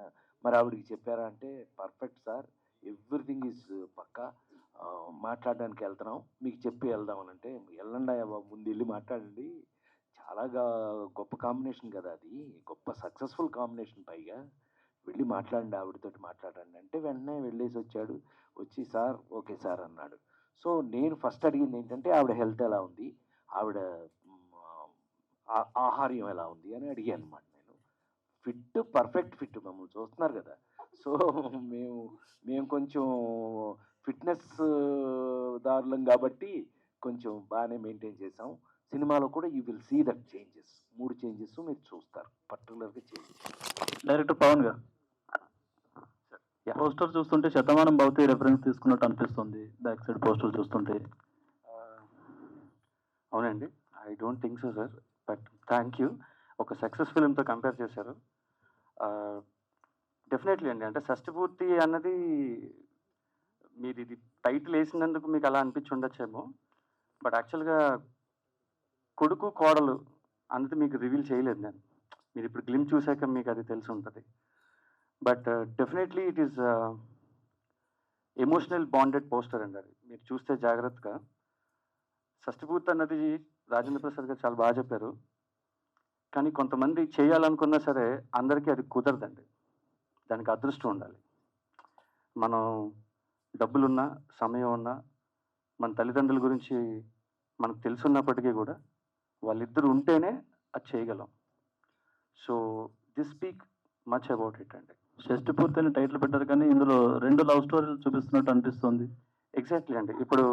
మరి ఆవిడికి చెప్పారా అంటే, పర్ఫెక్ట్ సార్, ఎవ్రీథింగ్ ఈజ్ పక్కా. మాట్లాడడానికి వెళ్తున్నాం, మీకు చెప్పి వెళ్దాం అని అంటే, వెళ్ళండి అయ్యా బాబు, ముందు వెళ్ళి మాట్లాడండి, చాలా గొప్ప కాంబినేషన్ కదా అది, గొప్ప సక్సెస్ఫుల్ కాంబినేషన్, పైగా వెళ్ళి మాట్లాడండి, ఆవిడతోటి మాట్లాడండి అంటే వెంటనే వెళ్ళేసి వచ్చాడు. వచ్చి సార్ ఓకే సార్ అన్నాడు. సో నేను ఫస్ట్ అడిగింది ఏంటంటే ఆవిడ హెల్త్ ఎలా ఉంది, ఆవిడ ఆహార్యం ఎలా ఉంది అని అడిగాను అనమాట. నేను ఫిట్, పర్ఫెక్ట్ ఫిట్, మమ్మల్ని చూస్తున్నారు కదా. సో మేము కొంచెం ఫిట్నెస్ దారులం కాబట్టి కొంచెం బాగానే మెయింటైన్ చేసాం. సినిమాలో కూడా you will see that changes, 3 changes మీరు చూస్తారు, పర్టికులర్గా చేంజెస్. డైరెక్టర్ పవన్ గారు, పోస్టర్ చూస్తుంటే శతమానం భవతి రెఫరెన్స్ తీసుకున్నట్టు అనిపిస్తుంది, బ్యాక్ సైడ్ పోస్టర్ చూస్తుంటే. అవునండి, I don't think so sir, but thank you. ఒక సక్సెస్ ఫిలింతో కంపేర్ చేశారు. డెఫినెట్లీ అండి, అంటే షష్టిపూర్తి అన్నది మీరు ఇది టైటిల్ వేసినందుకు మీకు అలా అనిపించి ఉండొచ్చేమో, బట్ యాక్చువల్గా కొడుకు కోడలు అన్నది మీకు రివీల్ చేయలేదు నేను. మీరు ఇప్పుడు గ్లిమ్ చూశాక మీకు అది తెలిసి ఉంటుంది. But definitely it is emotional bonded poster అండి. అది మీరు చూస్తే జాగ్రత్తగా. షష్టిపూర్తి అన్నది రాజేంద్ర ప్రసాద్ గారు చాలా బాగా చెప్పారు, కానీ కొంతమంది చేయాలనుకున్నా సరే అందరికీ అది కుదరదండి. దానికి అదృష్టం ఉండాలి. మనం డబ్బులున్నా, సమయం ఉన్నా, మన తల్లిదండ్రుల గురించి మనకు తెలుసున్నప్పటికీ కూడా వాళ్ళిద్దరు ఉంటేనే అది చేయగలం. So this speak much about it అండి. షష్టిపూర్తి అని టైటిల్ పెట్టారు, కానీ ఇందులో 2 లవ్ స్టోరీలు చూపిస్తున్నట్టు అనిపిస్తుంది. ఎగ్జాక్ట్లీ అండి. ఇప్పుడు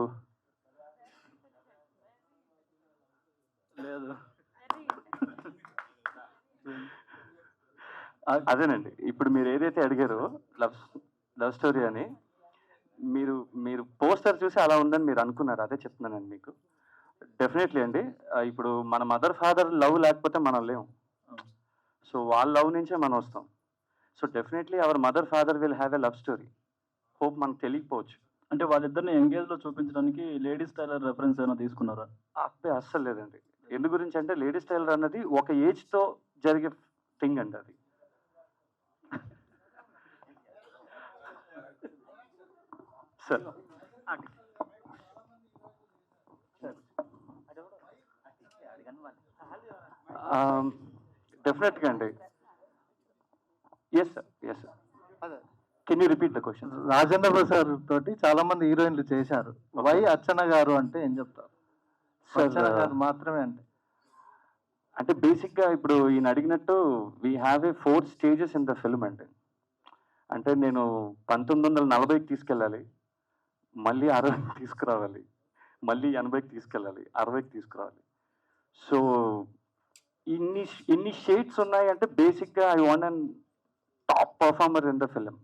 లేదు, అదేనండి, ఇప్పుడు మీరు ఏదైతే అడిగారో లవ్ స్టోరీ అని, మీరు పోస్టర్ చూసి అలా ఉందని మీరు అనుకున్నారు, అదే చెప్తున్నానండి మీకు. డెఫినెట్లీ అండి, ఇప్పుడు మన మదర్ ఫాదర్ లవ్ లేకపోతే మనం లేము. సో వాళ్ళ లవ్ నుంచే మనం వస్తాం. So definitely our mother father will have a love story. Hope మనకు తెలియకపోవచ్చు. అంటే వాళ్ళిద్దరిని ఎంగేజ్లో చూపించడానికి లేడీస్ టైలర్ రెఫరెన్స్ ఏమైనా తీసుకున్నారా? అబ్బే అస్సలు లేదండి. ఎందు గురించి అంటే లేడీస్ టైలర్ అన్నది ఒక ఏజ్తో జరిగే థింగ్ అండి. అది సార్ డెఫినెట్గా అండి. Yes sir, yes sir. Can you repeat the question? Rajendra Prasad తోటి చాలా మంది హీరోయిన్లు చేశారు, వై అర్చన గారు అంటే ఏం చెప్తారు? అర్చన గారు మాత్రమే అంటే బేసిక్గా ఇప్పుడు ఈయన అడిగినట్టు we have a 4 stages in the film అండి. అంటే నేను 1940కి తీసుకెళ్ళాలి, మళ్ళీ 60కి తీసుకురావాలి, మళ్ళీ 80కి తీసుకెళ్ళాలి, 60కి తీసుకురావాలి. సో ఇన్ని షేడ్స్ ఉన్నాయి. అంటే బేసిక్గా I want an top performer in the film,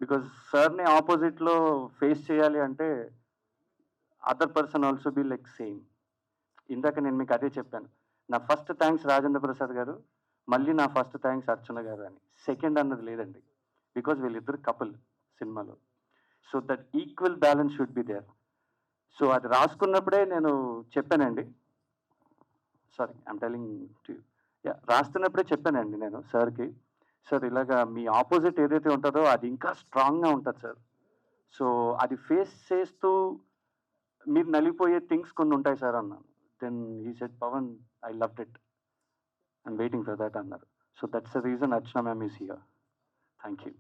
because సార్ని ఆపోజిట్లో ఫేస్ చేయాలి అంటే other person also be like same. ఇందాక నేను మీకు అదే చెప్పాను, నా ఫస్ట్ థ్యాంక్స్ రాజేంద్ర ప్రసాద్ గారు, మళ్ళీ నా ఫస్ట్ థ్యాంక్స్ అర్చన గారు అని. సెకండ్ అన్నది లేదండి, బికాజ్ వీళ్ళిద్దరు కపుల్ సినిమాలో. So that equal balance should be there. So అది రాసుకున్నప్పుడే నేను చెప్పానండి, sorry I'm telling to you, రాస్తున్నప్పుడే చెప్పానండి నేను సార్కి, సార్ ఇలాగా మీ ఆపోజిట్ ఏదైతే ఉంటుందో అది ఇంకా స్ట్రాంగ్గా ఉంటుంది సార్. సో అది ఫేస్ చేస్తూ మీరు నలిగిపోయే థింగ్స్ కొన్ని ఉంటాయి సార్ అన్నాను. Then he said, Pavan I loved it, I'm waiting for that అన్నారు. So that's the reason Archana ma'am is here. Thank you.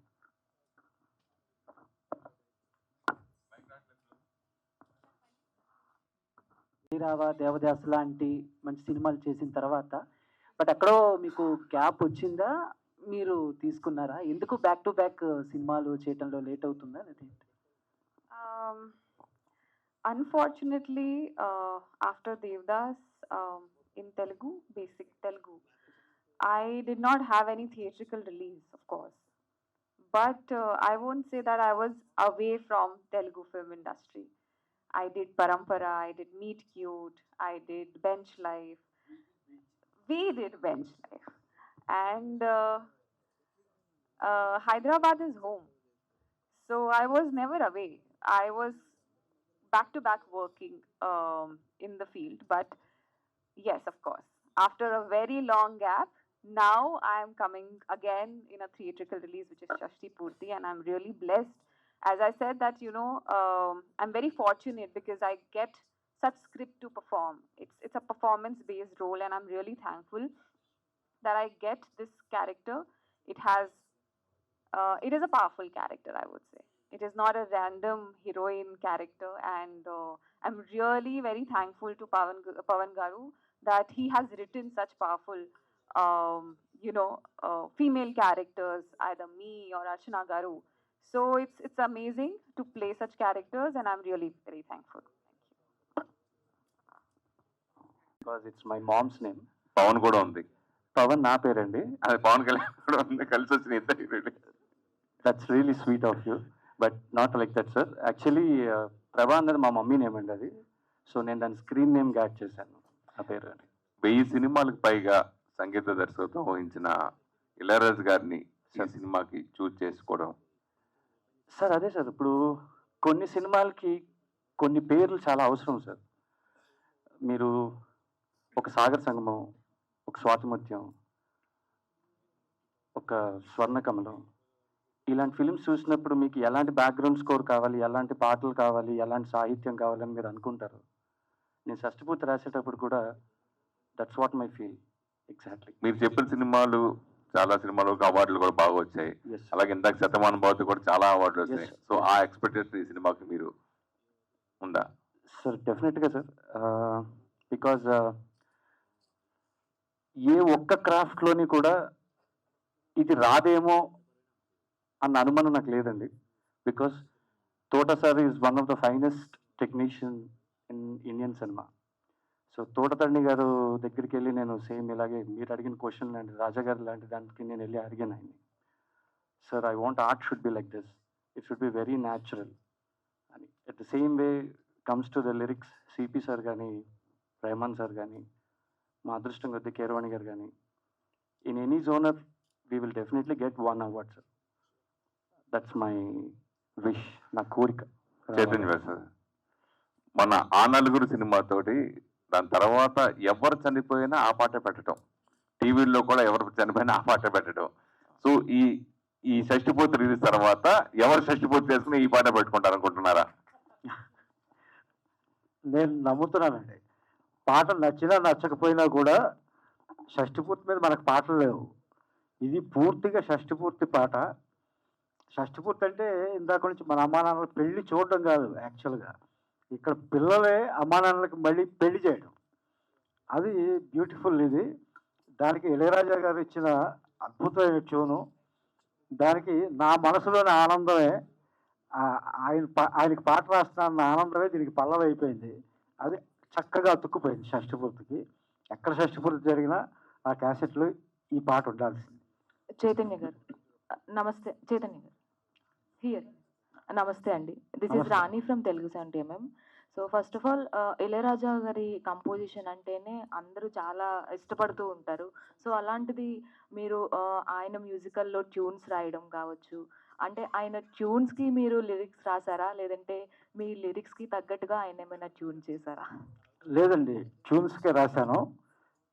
రావా దేవదాస్ లాంటి మంచి సినిమాలు చేసిన తర్వాత బట్ ఎక్కడో మీకు గ్యాప్ వచ్చిందా, మీరు తీసుకున్నారా? ఎందుకు బ్యాక్ టు బ్యాక్ సినిమాలు చేయటంలో లేట్ అవుతుందా? Unfortunately, after Devdas, in Telugu, basic Telugu, I did not have any theatrical release, of course. But I won't say that I was away from Telugu film industry. I did Parampara, I did Meet Cute, I did Bench Life. We did Bench Life. And Hyderabad is home. So I was never away. I was back to back working in the field. But yes, of course, after a very long gap, now I am coming again in a theatrical release, which is Shashti Purti, and I'm really blessed as I said that, you know, I'm very fortunate because I get such script to perform. It's a performance based role, and I'm really thankful that I get this character. It has it is a powerful character, I would say. It is not a random heroine character, and I'm really very thankful to Pavan Garu that he has written such powerful, female characters, either me or Archana Garu. So it's amazing to play such characters, and I'm really very thankful. Because it's my mom's name. Pawan కూడా ఉంది, పవన్ నా పేరండి. అది పవన్ కళ్యాణ్ కూడా ఉంది, కలిసి వచ్చిన ఇద్దరు. That's really sweet of you, but not like that sir. Actually ప్రభా అన్నది మా మమ్మీ నేమ్ అండి అది. సో నేను దాని స్క్రీన్ నేమ్ యాడ్ చేశాను ఆ పేరు అని. 1000 సినిమాలకు పైగా సంగీత దర్శకత్వం వహించిన ఇళయరాజు గారిని ఈ సినిమాకి చూస్ చేసుకోవడం. సార్ అదే సార్, ఇప్పుడు కొన్ని సినిమాలకి కొన్ని పేర్లు చాలా అవసరం సార్. మీరు ఒక సాగర సంగమం, ఒక స్వాతిముత్యం, ఒక స్వర్ణకమలం, ఇలాంటి ఫిలిమ్స్ చూసినప్పుడు మీకు ఎలాంటి బ్యాక్గ్రౌండ్ స్కోర్ కావాలి, ఎలాంటి పాటలు కావాలి, ఎలాంటి సాహిత్యం కావాలని మీరు అనుకుంటారు. నేను షష్టిపూర్తి రాసేటప్పుడు కూడా that's what my feel exactly. మీరు చెప్పిన సినిమాలు చాలా సినిమాలకు అవార్డులు కూడా బాగా వచ్చాయి. ఎస్ అలాగే ఇందాక శతమానం భవతి కూడా చాలా అవార్డులు వచ్చాయి. Yes. సో ఆ ఎక్స్పెక్టేషన్ ఈ సినిమాకి మీరు ఉందా? సార్ డెఫినెట్గా సార్, బికాజ్ ఏ ఒక్క క్రాఫ్ట్లోని కూడా ఇది రాదేమో అన్న అనుమానం నాకు లేదండి. Because Thota sir is one of the finest technician in Indian cinema. So తోటతండి గారు దగ్గరికి వెళ్ళి నేను సేమ్ ఇలాగే మీరు అడిగిన క్వశ్చన్ లాంటి రాజా గారు లాంటి దానికి నేను వెళ్ళి అడిగాను ఆయన్ని. Sir I want art should be like this, it should be very natural అని. At the same way comes to the lyrics, CP sir కానీ, రెహమాన్ సార్ కానీ, మా అదృష్టం కొద్ది కీరవాణి గారు కానీ, in any genre we will definitely get 1 award sir. That's my wish, నా కోరిక. చైతన్య సార్, మన ఆ నలుగురు సినిమాతోటి దాని తర్వాత ఎవరు చనిపోయినా ఆ పాట పెట్టడం, టీవీల్లో కూడా ఎవరు చనిపోయినా ఆ పాట పెట్టడం. సో ఈ షష్టిపూర్తి రిలీజ్ తర్వాత ఎవరు షష్టిపూర్తి చేసుకుని ఈ పాట పెట్టుకుంటారు అనుకుంటున్నారా? నేను నమ్ముతున్నానండి, పాట నచ్చినా నచ్చకపోయినా కూడా షష్టిపూర్తి మీద మనకు పాటలు లేవు. ఇది పూర్తిగా షష్టిపూర్తి పాట. షష్టిపూర్తి అంటే ఇందాక నుంచి మన అమ్మా నాన్నల పెళ్లి చూడడం కాదు, యాక్చువల్గా ఇక్కడ పిల్లలే అమ్మా నాన్నలకు మళ్ళీ పెళ్లి చేయడం, అది బ్యూటిఫుల్. ఇది దానికి ఇళయరాజా గారు ఇచ్చిన అద్భుతమైన ట్యూను, దానికి నా మనసులోని ఆనందమే, ఆయనకి పాట రాస్తున్న ఆనందమే దీనికి పల్లవి అయిపోయింది. అది చక్కగా అతుక్కుపోయింది షష్టిపూర్తికి. ఎక్కడ షష్టిపూర్తి జరిగినా ఆ క్యాసెట్లో ఈ పాట ఉండాల్సింది. చైతన్య గారు నమస్తే. చైతన్య గారు హియర్. నమస్తే అండి, దిస్ ఇస్ నమస్తే. Rani from Telugu 70mm. So first of all Ilaiyaraaja గారి కంపోజిషన్ అంటేనే అందరూ చాలా ఇష్టపడుతూ ఉంటారు. సో అలాంటిది మీరు ఆయన మ్యూజికల్లో ట్యూన్స్ రాయడం కావచ్చు, అంటే ఆయన ట్యూన్స్కి మీరు లిరిక్స్ రాసారా, లేదంటే మీ లిరిక్స్కి తగ్గట్టుగా ఆయన ఏమైనా ట్యూన్ చేశారా? లేదండి, ట్యూన్స్కే రాశాను.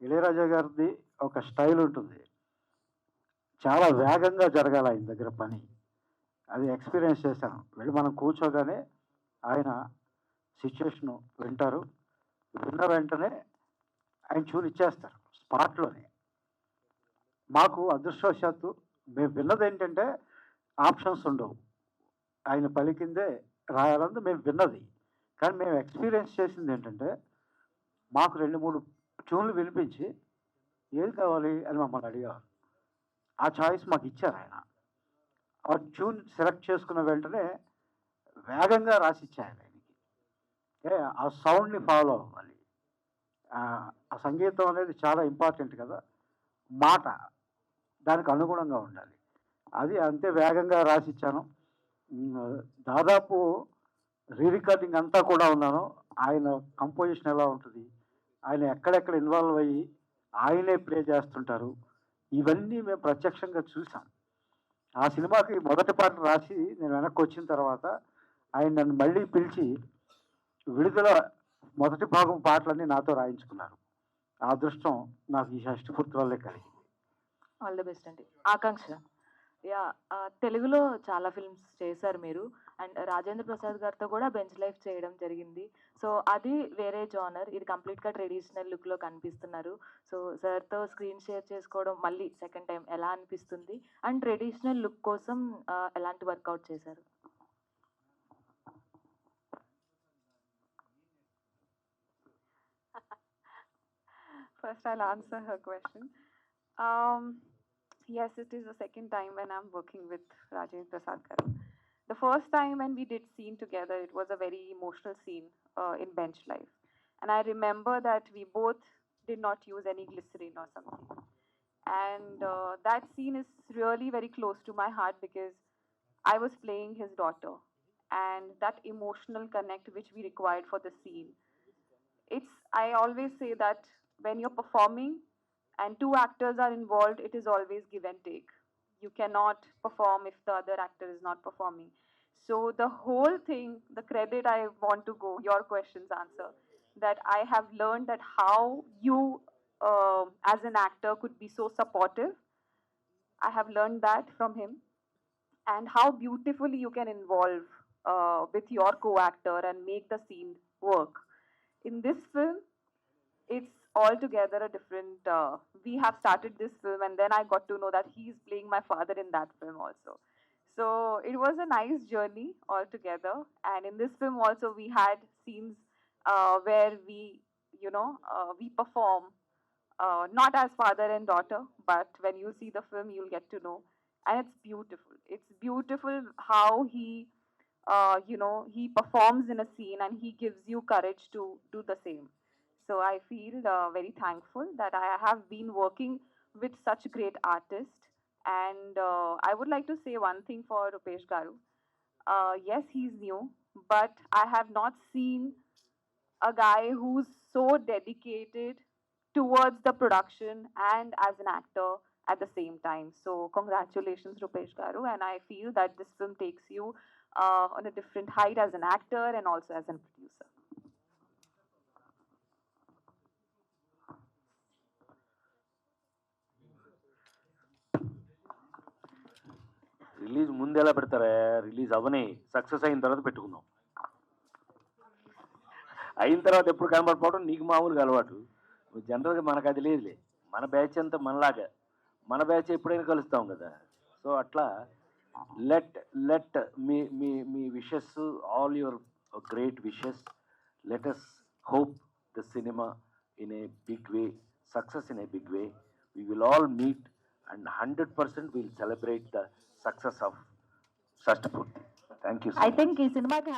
ఇళయరాజా గారిది ఒక స్టైల్ ఉంటుంది, చాలా వేగంగా జరగాలి ఆయన దగ్గర పని. అది ఎక్స్పీరియన్స్ చేశాను. వెళ్ళి మనం కూర్చోగానే ఆయన సిచ్యువేషను వింటారు, విన్న వెంటనే ఆయన ట్యూన్ ఇచ్చేస్తారు స్పాట్లోనే. మాకు అదృష్టవశాత్తు మేము విన్నది ఏంటంటే ఆప్షన్స్ ఉండవు, ఆయన పలికిందే రాయాలని మేము విన్నది. కానీ మేము ఎక్స్పీరియన్స్ చేసింది ఏంటంటే మాకు 2-3 ట్యూన్లు వినిపించి ఏది కావాలి అని మమ్మల్ని అడిగారు. ఆ చాయిస్ మాకు ఇచ్చారు ఆయన. ఆ ట్యూన్ సెలెక్ట్ చేసుకున్న వెంటనే వేగంగా రాసి ఇచ్చారు ఆయనకి. ఆ సౌండ్ని ఫాలో అవ్వాలి. ఆ సంగీతం అనేది చాలా ఇంపార్టెంట్ కదా, మాట దానికి అనుగుణంగా ఉండాలి. అది అంతే వేగంగా రాసిచ్చాను. దాదాపు రికార్డింగ్ అంతా కూడా ఉన్నాను. ఆయన కంపోజిషన్ ఎలా ఉంటుంది, ఆయన ఎక్కడెక్కడ ఇన్వాల్వ్ అయ్యి ఆయనే ప్లే చేస్తుంటారు, ఇవన్నీ మేము ప్రత్యక్షంగా చూసాం. ఆ సినిమాకి మొదటి పాట రాసి నేను వెనక్కి వచ్చిన తర్వాత ఆయన నన్ను మళ్ళీ పిలిచి విడుదల మొదటి భాగం పాటలన్నీ నాతో రాయించుకున్నారు. ఆ అదృష్టం నాకు ఈ షష్టిపూర్తి వల్లే కలిగింది. ఆల్ ది బెస్ట్ అండి. ఆకాంక్ష, యా తెలుగులో చాలా ఫిల్మ్స్ చేశారు మీరు. అండ్ రాజేంద్ర ప్రసాద్ గారితో కూడా బెంచ్ లైఫ్ చేయడం జరిగింది. సో అది వేరే జానర్, ఇది కంప్లీట్గా ట్రెడిషనల్ లుక్లో కనిపిస్తున్నారు. సో సార్తో స్క్రీన్ షేర్ చేసుకోవడం మళ్ళీ సెకండ్ టైం ఎలా అనిపిస్తుంది, అండ్ ట్రెడిషనల్ లుక్ కోసం ఎలాంటి వర్కౌట్ చేశారు? First, I'll answer her question. Yes, it is the second time when I'm working with Rajendra Prasad Garu. The first time when we did scene together, it was a very emotional scene in Bench Life. And I remember that we both did not use any glycerin or something. And that scene is really very close to my heart because I was playing his daughter. And that emotional connect which we required for the scene. I always say that when you're performing and two actors are involved, it is always give and take. You cannot perform if the other actor is not performing. So the whole thing, the credit I want to go, your questions answer, that I have learned that how you as an actor could be so supportive. I have learned that from him, and how beautifully you can involve with your co-actor and make the scene work. In this film, it's altogether a different. We have started this film, and then I got to know that he's playing my father in that film also. So it was a nice journey altogether. And in this film also, we had scenes where we, we perform not as father and daughter, but when you see the film, you'll get to know, and it's beautiful. It's beautiful how he. He performs in a scene and he gives you courage to do the same. So I feel very thankful that I have been working with such great artists. And I would like to say one thing for Rupesh Garu. Yes, he's new, but I have not seen a guy who's so dedicated towards the production and as an actor at the same time. So congratulations, Rupesh Garu, and I feel that this film takes you on a different height as an actor and also as a producer. Release ముందు ఎలా పెడతారా? Release అవని success అయిన తర్వాత పెట్టుకుందాం. అయిన తర్వాత ఎప్పుడు కనబడిపోవడం నీకు మామూలుగా అలవాటు. జనరల్గా మనకు అది లేదులే. మన బ్యాచ్ అంతా మనలాగా, మన బ్యాచ్ ఎప్పుడైనా కలుస్తాం కదా. సో అట్లా let me wishes, all your great wishes, let us hope the cinema in a big way, success in a big way. We will all meet and 100% we'll celebrate the success of Sashtapurti. Thank you so much. I think ఈ సినిమాకి